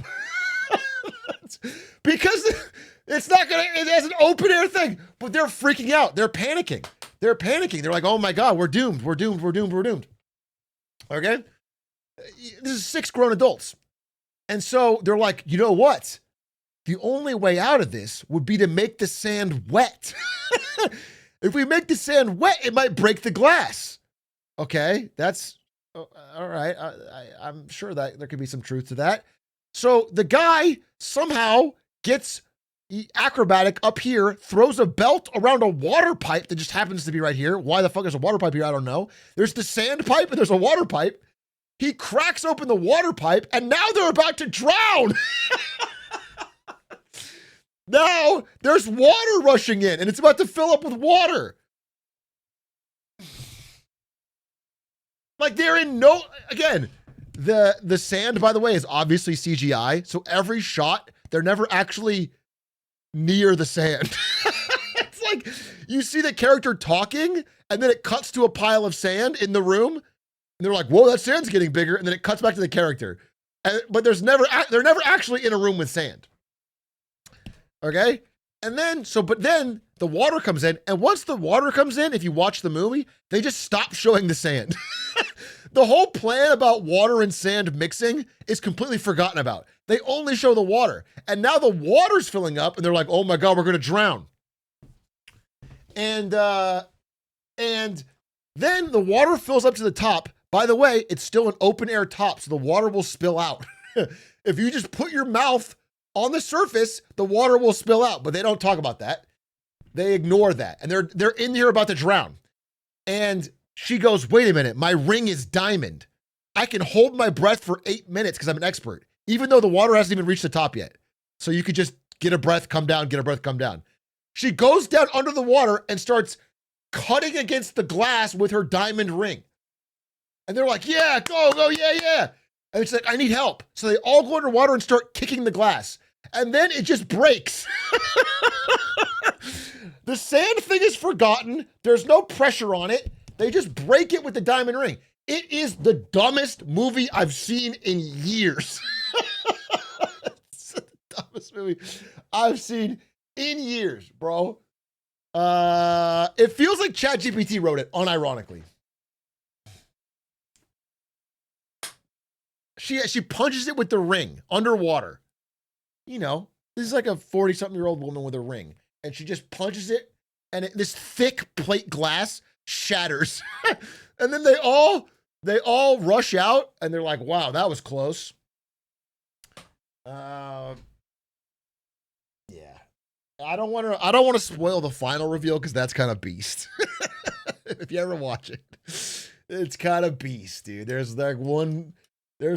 A: Because it's not gonna, it has an open air thing, but they're freaking out. They're panicking. They're like, oh my God, we're doomed. Okay? This is 6 grown adults. And so they're like, you know what? The only way out of this would be to make the sand wet. If we make the sand wet, it might break the glass. Okay, that's all right. I'm sure that there could be some truth to that. So the guy somehow gets acrobatic up here, throws a belt around a water pipe that just happens to be right here. Why the fuck is a water pipe here? I don't know. There's the sand pipe and there's a water pipe. He cracks open the water pipe and now they're about to drown. Now there's water rushing in and it's about to fill up with water. Like they're in no, again, the sand, by the way, is obviously CGI. So every shot, they're never actually near the sand. It's like you see the character talking and then it cuts to a pile of sand in the room. And they're like, whoa, that sand's getting bigger. And then it cuts back to the character. But they're never actually in a room with sand. Okay? And then, but then the water comes in. And once the water comes in, if you watch the movie, they just stop showing the sand. The whole plan about water and sand mixing is completely forgotten about. They only show the water. And now the water's filling up and they're like, oh my God, we're going to drown. And then the water fills up to the top. By the way, it's still an open air top, so the water will spill out. If you just put your mouth on the surface, the water will spill out, but they don't talk about that. They ignore that. And they're in here about to drown. And she goes, wait a minute, my ring is diamond. I can hold my breath for 8 minutes because I'm an expert, even though the water hasn't even reached the top yet. So you could just get a breath, come down, get a breath, come down. She goes down under the water and starts cutting against the glass with her diamond ring. And they're like, yeah, go, yeah. And she's like, I need help. So they all go underwater and start kicking the glass. And then it just breaks. The sand thing is forgotten. There's no pressure on it. They just break it with the diamond ring. It is the dumbest movie I've seen in years. It's the dumbest movie I've seen in years, bro. It feels like ChatGPT wrote it, unironically. She punches it with the ring underwater. You know, this is like a 40-something-year-old woman with a ring. And she just punches it, and this thick plate glass shatters. And then they all rush out, and they're like, wow, that was close. Yeah. I don't want to spoil the final reveal because that's kind of beast. If you ever watch it, it's kind of beast, dude. There's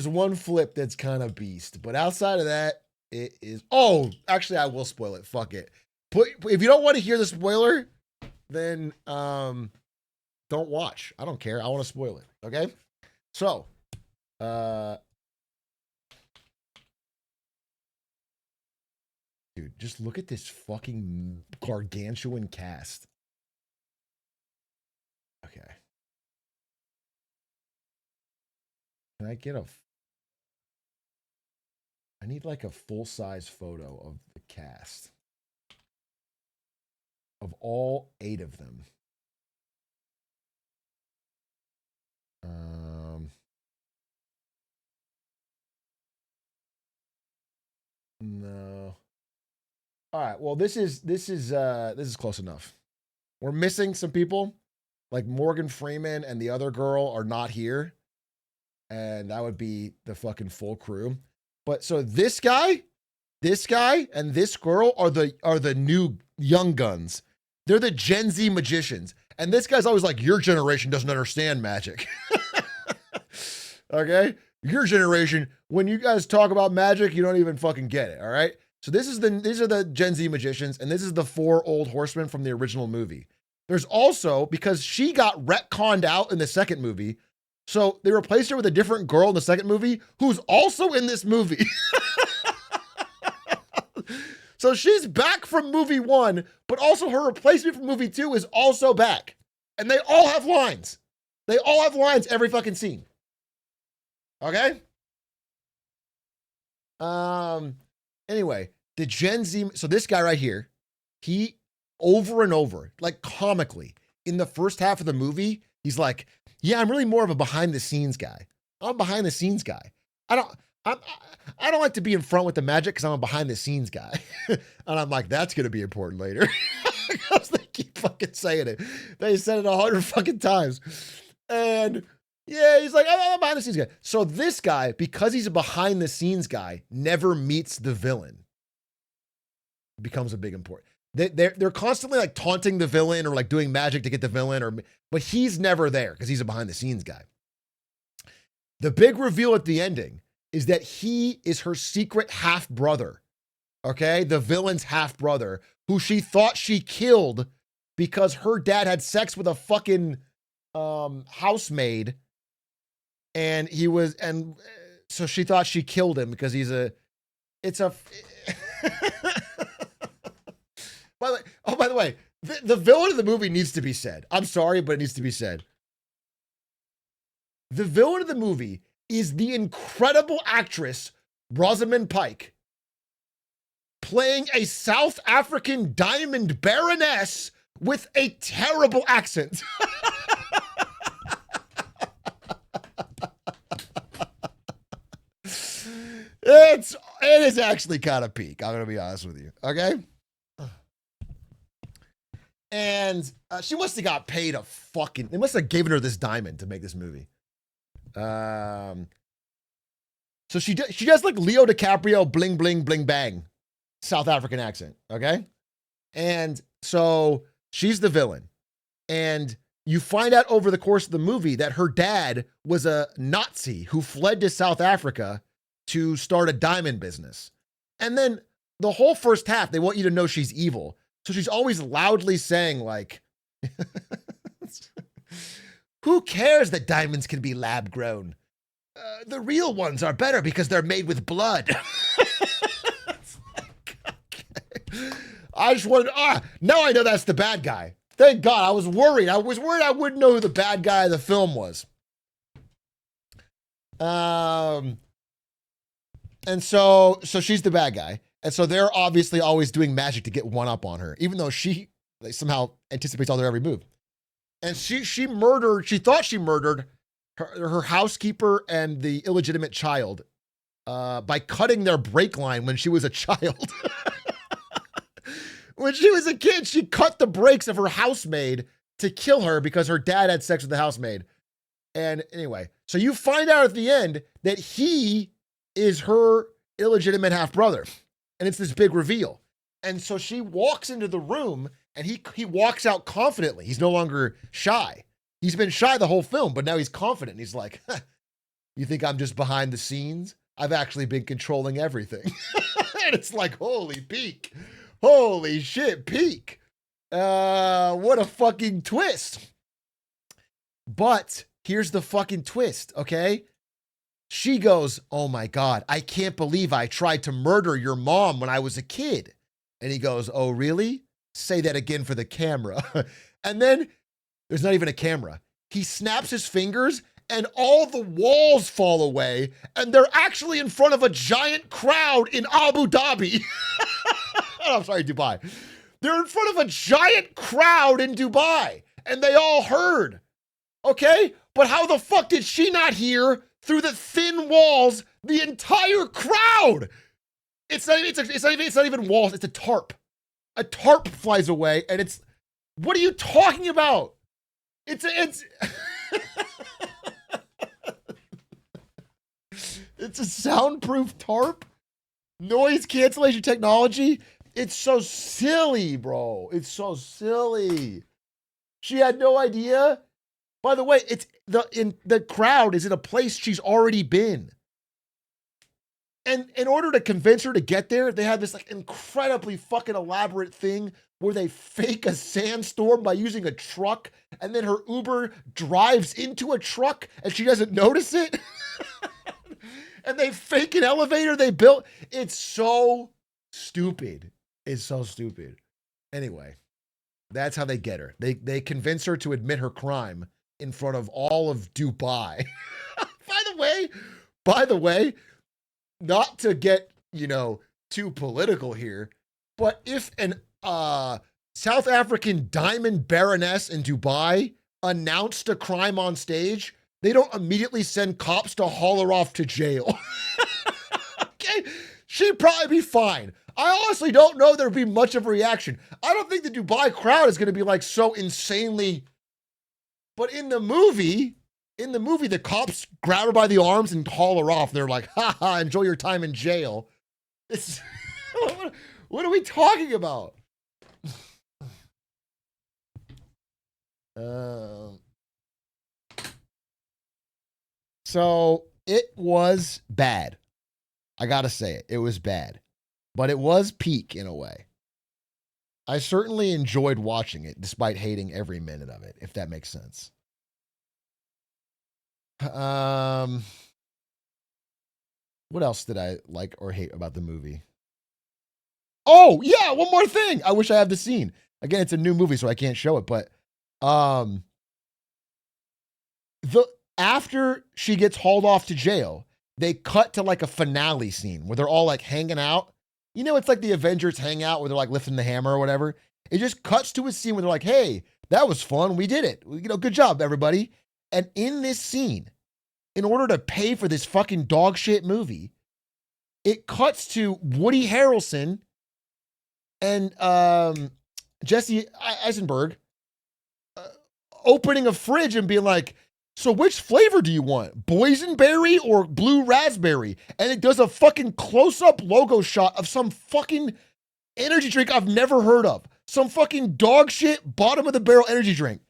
A: one flip that's kind of beast, but outside of that, it is. Oh, actually, I will spoil it. Fuck it. If you don't want to hear the spoiler, then don't watch. I don't care. I want to spoil it. Okay. So, dude, just look at this fucking gargantuan cast. Okay. Can I get I need like a full-size photo of the cast. Of all 8 of them. No. All right. Well, this is close enough. We're missing some people. Like Morgan Freeman and the other girl are not here. And that would be the fucking full crew. But so this guy, and this girl are the new young guns. They're the Gen Z magicians. And this guy's always like, your generation doesn't understand magic. Okay? Your generation, when you guys talk about magic, you don't even fucking get it, all right? So these are the Gen Z magicians, and this is the 4 old horsemen from the original movie. There's also, because she got retconned out in the second movie, so they replaced her with a different girl in the second movie who's also in this movie. So she's back from movie 1, but also her replacement from movie 2 is also back. And they all have lines. They all have lines every fucking scene. Okay? Anyway, the Gen Z, so this guy right here, he over and over, like comically, in the first half of the movie, he's like, yeah, I'm really more of a behind the scenes guy. I'm a behind the scenes guy. I don't like to be in front with the magic because I'm a behind the scenes guy. And I'm like, that's going to be important later. Because they keep fucking saying it. They said it 100 fucking times. And yeah, he's like, I'm a behind the scenes guy. So this guy, because he's a behind the scenes guy, never meets the villain. Becomes a big important. They're constantly like taunting the villain or like doing magic to get the villain, but he's never there because he's a behind the scenes guy. The big reveal at the ending is that he is her secret half brother. Okay, the villain's half brother, who she thought she killed because her dad had sex with a fucking housemaid And so she thought she killed him because by the way, the villain of the movie needs to be said. I'm sorry, but it needs to be said. The villain of the movie is the incredible actress Rosamund Pike, playing a South African diamond baroness with a terrible accent. It is actually kind of peak. I'm gonna be honest with you. Okay. And she must have got paid they must have given her this diamond to make this movie. So she does like Leo DiCaprio, bling, bling, bling, bang, South African accent. Okay. And so she's the villain. And you find out over the course of the movie that her dad was a Nazi who fled to South Africa to start a diamond business. And then the whole first half, they want you to know she's evil. So she's always loudly saying like, who cares that diamonds can be lab grown? The real ones are better because they're made with blood. Okay. I just wanted, now I know that's the bad guy. Thank God. I was worried. I wouldn't know who the bad guy of the film was. And so she's the bad guy. And so they're obviously always doing magic to get one up on her, even though she somehow anticipates all their every move. And she thought she murdered her housekeeper and the illegitimate child by cutting their brake line when she was a child. When she was a kid, she cut the brakes of her housemaid to kill her because her dad had sex with the housemaid. And anyway, so you find out at the end that he is her illegitimate half-brother. And it's this big reveal. And so she walks into the room and he walks out confidently. He's no longer shy. He's been shy the whole film, but now he's confident. He's like, you think I'm just behind the scenes? I've actually been controlling everything. And it's like, holy peak. Holy shit, peak. What a fucking twist. But here's the fucking twist, okay? She goes, oh my God, I can't believe I tried to murder your mom when I was a kid. And he goes, oh, really? Say that again for the camera. And then there's not even a camera. He snaps his fingers and all the walls fall away. And they're actually in front of a giant crowd in Abu Dhabi. I'm sorry, Dubai. They're in front of a giant crowd in Dubai. And they all heard. Okay? But how the fuck did she not hear through the thin walls the entire crowd? It's not even walls. It's a tarp. A tarp flies away, and it's. What are you talking about? It's a soundproof tarp. Noise cancellation technology. It's so silly, bro. It's so silly. She had no idea. By the way, the crowd is in a place she's already been. And in order to convince her to get there, they have this like incredibly fucking elaborate thing where they fake a sandstorm by using a truck, and then her Uber drives into a truck and she doesn't notice it. And they fake an elevator they built. It's so stupid. It's so stupid. Anyway, that's how they get her. They convince her to admit her crime in front of all of Dubai. By the way, not to get, too political here, but if an South African diamond baroness in Dubai announced a crime on stage, they don't immediately send cops to haul her off to jail. Okay? She'd probably be fine. I honestly don't know there'd be much of a reaction. I don't think the Dubai crowd is going to be like so insanely. But in the movie, the cops grab her by the arms and haul her off. They're like, ha ha, enjoy your time in jail. It's, what are we talking about? So it was bad. I gotta say it. It was bad. But it was peak in a way. I certainly enjoyed watching it despite hating every minute of it, if that makes sense. What else did I like or hate about the movie? Oh, yeah, one more thing. I wish I had the scene. Again, it's a new movie, so I can't show it, but the after she gets hauled off to jail, they cut to like a finale scene where they're all like hanging out. You know, it's like the Avengers hang out where they're like lifting the hammer or whatever. It just cuts to a scene where they're like, hey, that was fun. We did it. You know, good job, everybody. And in this scene, in order to pay for this fucking dog shit movie, it cuts to Woody Harrelson and Jesse Eisenberg opening a fridge and being like, so which flavor do you want? Boysenberry or blue raspberry? And it does a fucking close-up logo shot of some fucking energy drink I've never heard of. Some fucking dog shit bottom of the barrel energy drink.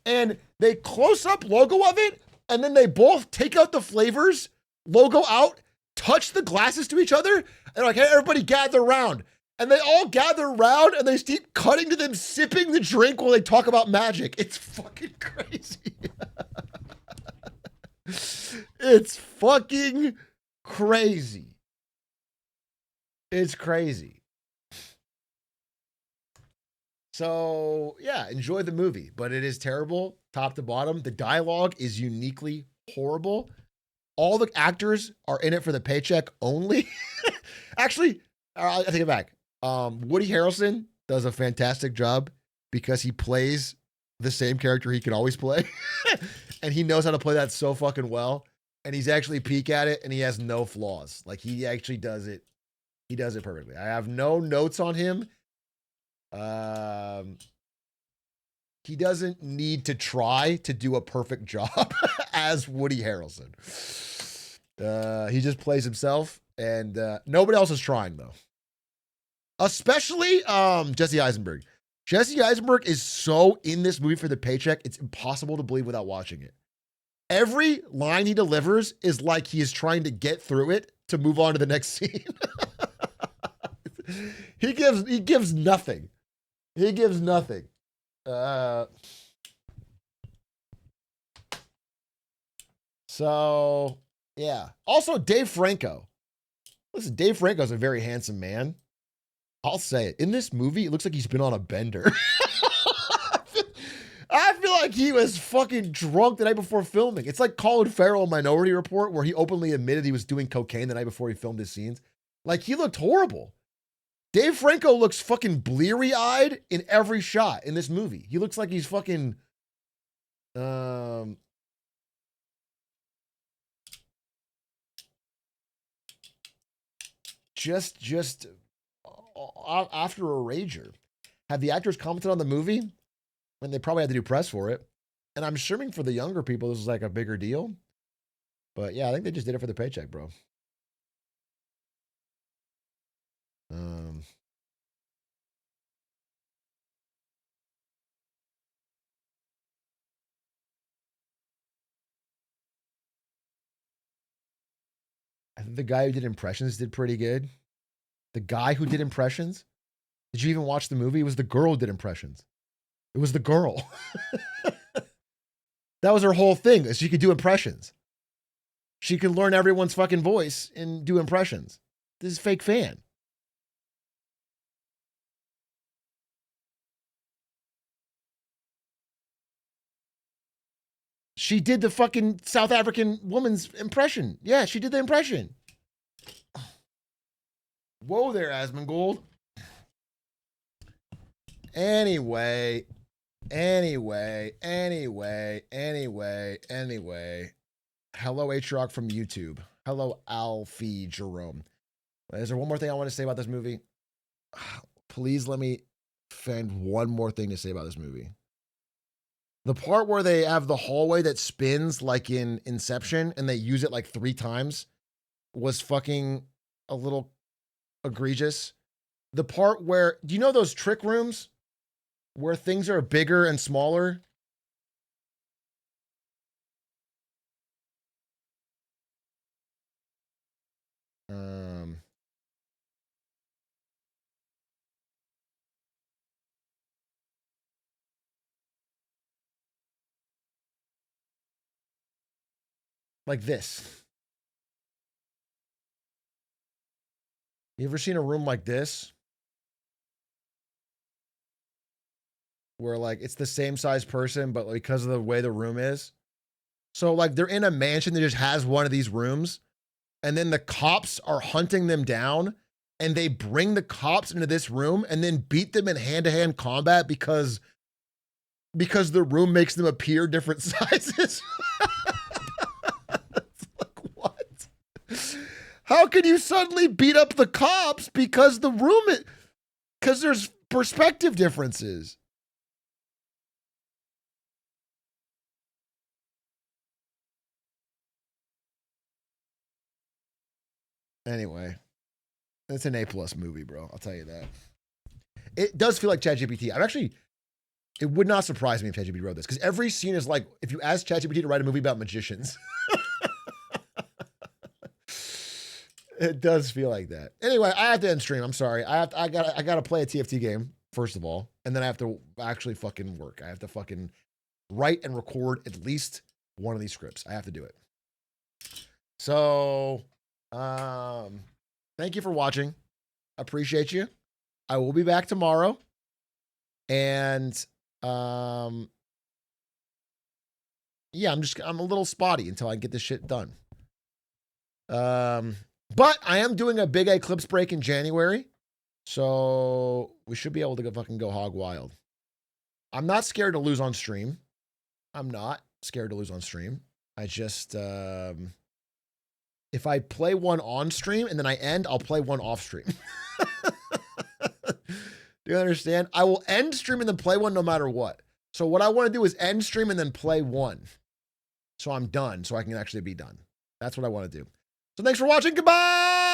A: And they close up logo of it, and then they both take out the flavors, logo out, touch the glasses to each other, and like, hey, everybody gather around. And they all gather around and they keep cutting to them sipping the drink while they talk about magic. It's fucking crazy. It's fucking crazy. It's crazy. So, yeah, enjoy the movie, but it is terrible, top to bottom. The dialogue is uniquely horrible. All the actors are in it for the paycheck only. Actually, I take it back. Woody Harrelson does a fantastic job because he plays the same character he can always play. And he knows how to play that so fucking well. And he's actually peak at it and he has no flaws. Like he actually does it. He does it perfectly. I have no notes on him. He doesn't need to try to do a perfect job as Woody Harrelson. He just plays himself and nobody else is trying though. Especially Jesse Eisenberg. Jesse Eisenberg is so in this movie for the paycheck, it's impossible to believe without watching it. Every line he delivers is like he is trying to get through it to move on to the next scene. He gives nothing. He gives nothing. So, yeah. Also, Dave Franco. Listen, Dave Franco's a very handsome man. I'll say it. In this movie, it looks like he's been on a bender. I feel like he was fucking drunk the night before filming. It's like Colin Farrell in Minority Report, where he openly admitted he was doing cocaine the night before he filmed his scenes. Like, he looked horrible. Dave Franco looks fucking bleary-eyed in every shot in this movie. He looks like he's fucking... Just after a rager. Have the actors commented on the movie? And they probably had to do press for it. And I'm assuming for the younger people, this is like a bigger deal. But yeah, I think they just did it for the paycheck, bro. I think the guy who did impressions did pretty good. The guy who did impressions? Did you even watch the movie? It was the girl who did impressions. It was the girl. That was her whole thing, is she could do impressions. She could learn everyone's fucking voice and do impressions. This is fake fan. She did the fucking South African woman's impression. Yeah, she did the impression. Whoa there, Asmongold. Anyway. Hello, Atrioc from YouTube. Hello, Alfie Jerome. Is there one more thing I want to say about this movie? Please let me find one more thing to say about this movie. The part where they have the hallway that spins like in Inception and they use it like 3 times was fucking a little egregious. The part where, do you know those trick rooms where things are bigger and smaller? Like this. You ever seen a room like this? Where like it's the same size person, but because of the way the room is. So like they're in a mansion that just has one of these rooms, and then the cops are hunting them down, and they bring the cops into this room and then beat them in hand-to-hand combat because the room makes them appear different sizes. It's like, what? How can you suddenly beat up the cops because because there's perspective differences? Anyway, it's an A+ movie, bro. I'll tell you that. It does feel like ChatGPT. It would not surprise me if ChatGPT wrote this, because every scene is like, if you ask ChatGPT to write a movie about magicians. It does feel like that. Anyway, I have to end stream. I'm sorry. I gotta play a TFT game, first of all, and then I have to actually fucking work. I have to fucking write and record at least one of these scripts. I have to do it. So, thank you for watching. Appreciate you. I will be back tomorrow. And, yeah, I'm a little spotty until I get this shit done. But I am doing a big eclipse break in January. So we should be able to fucking go hog wild. I'm not scared to lose on stream. I'm not scared to lose on stream. I just, if I play one on stream and then I end, I'll play one off stream. Do you understand? I will end stream and then play one no matter what. So what I want to do is end stream and then play one. So I'm done, so I can actually be done. That's what I want to do. So thanks for watching. Goodbye!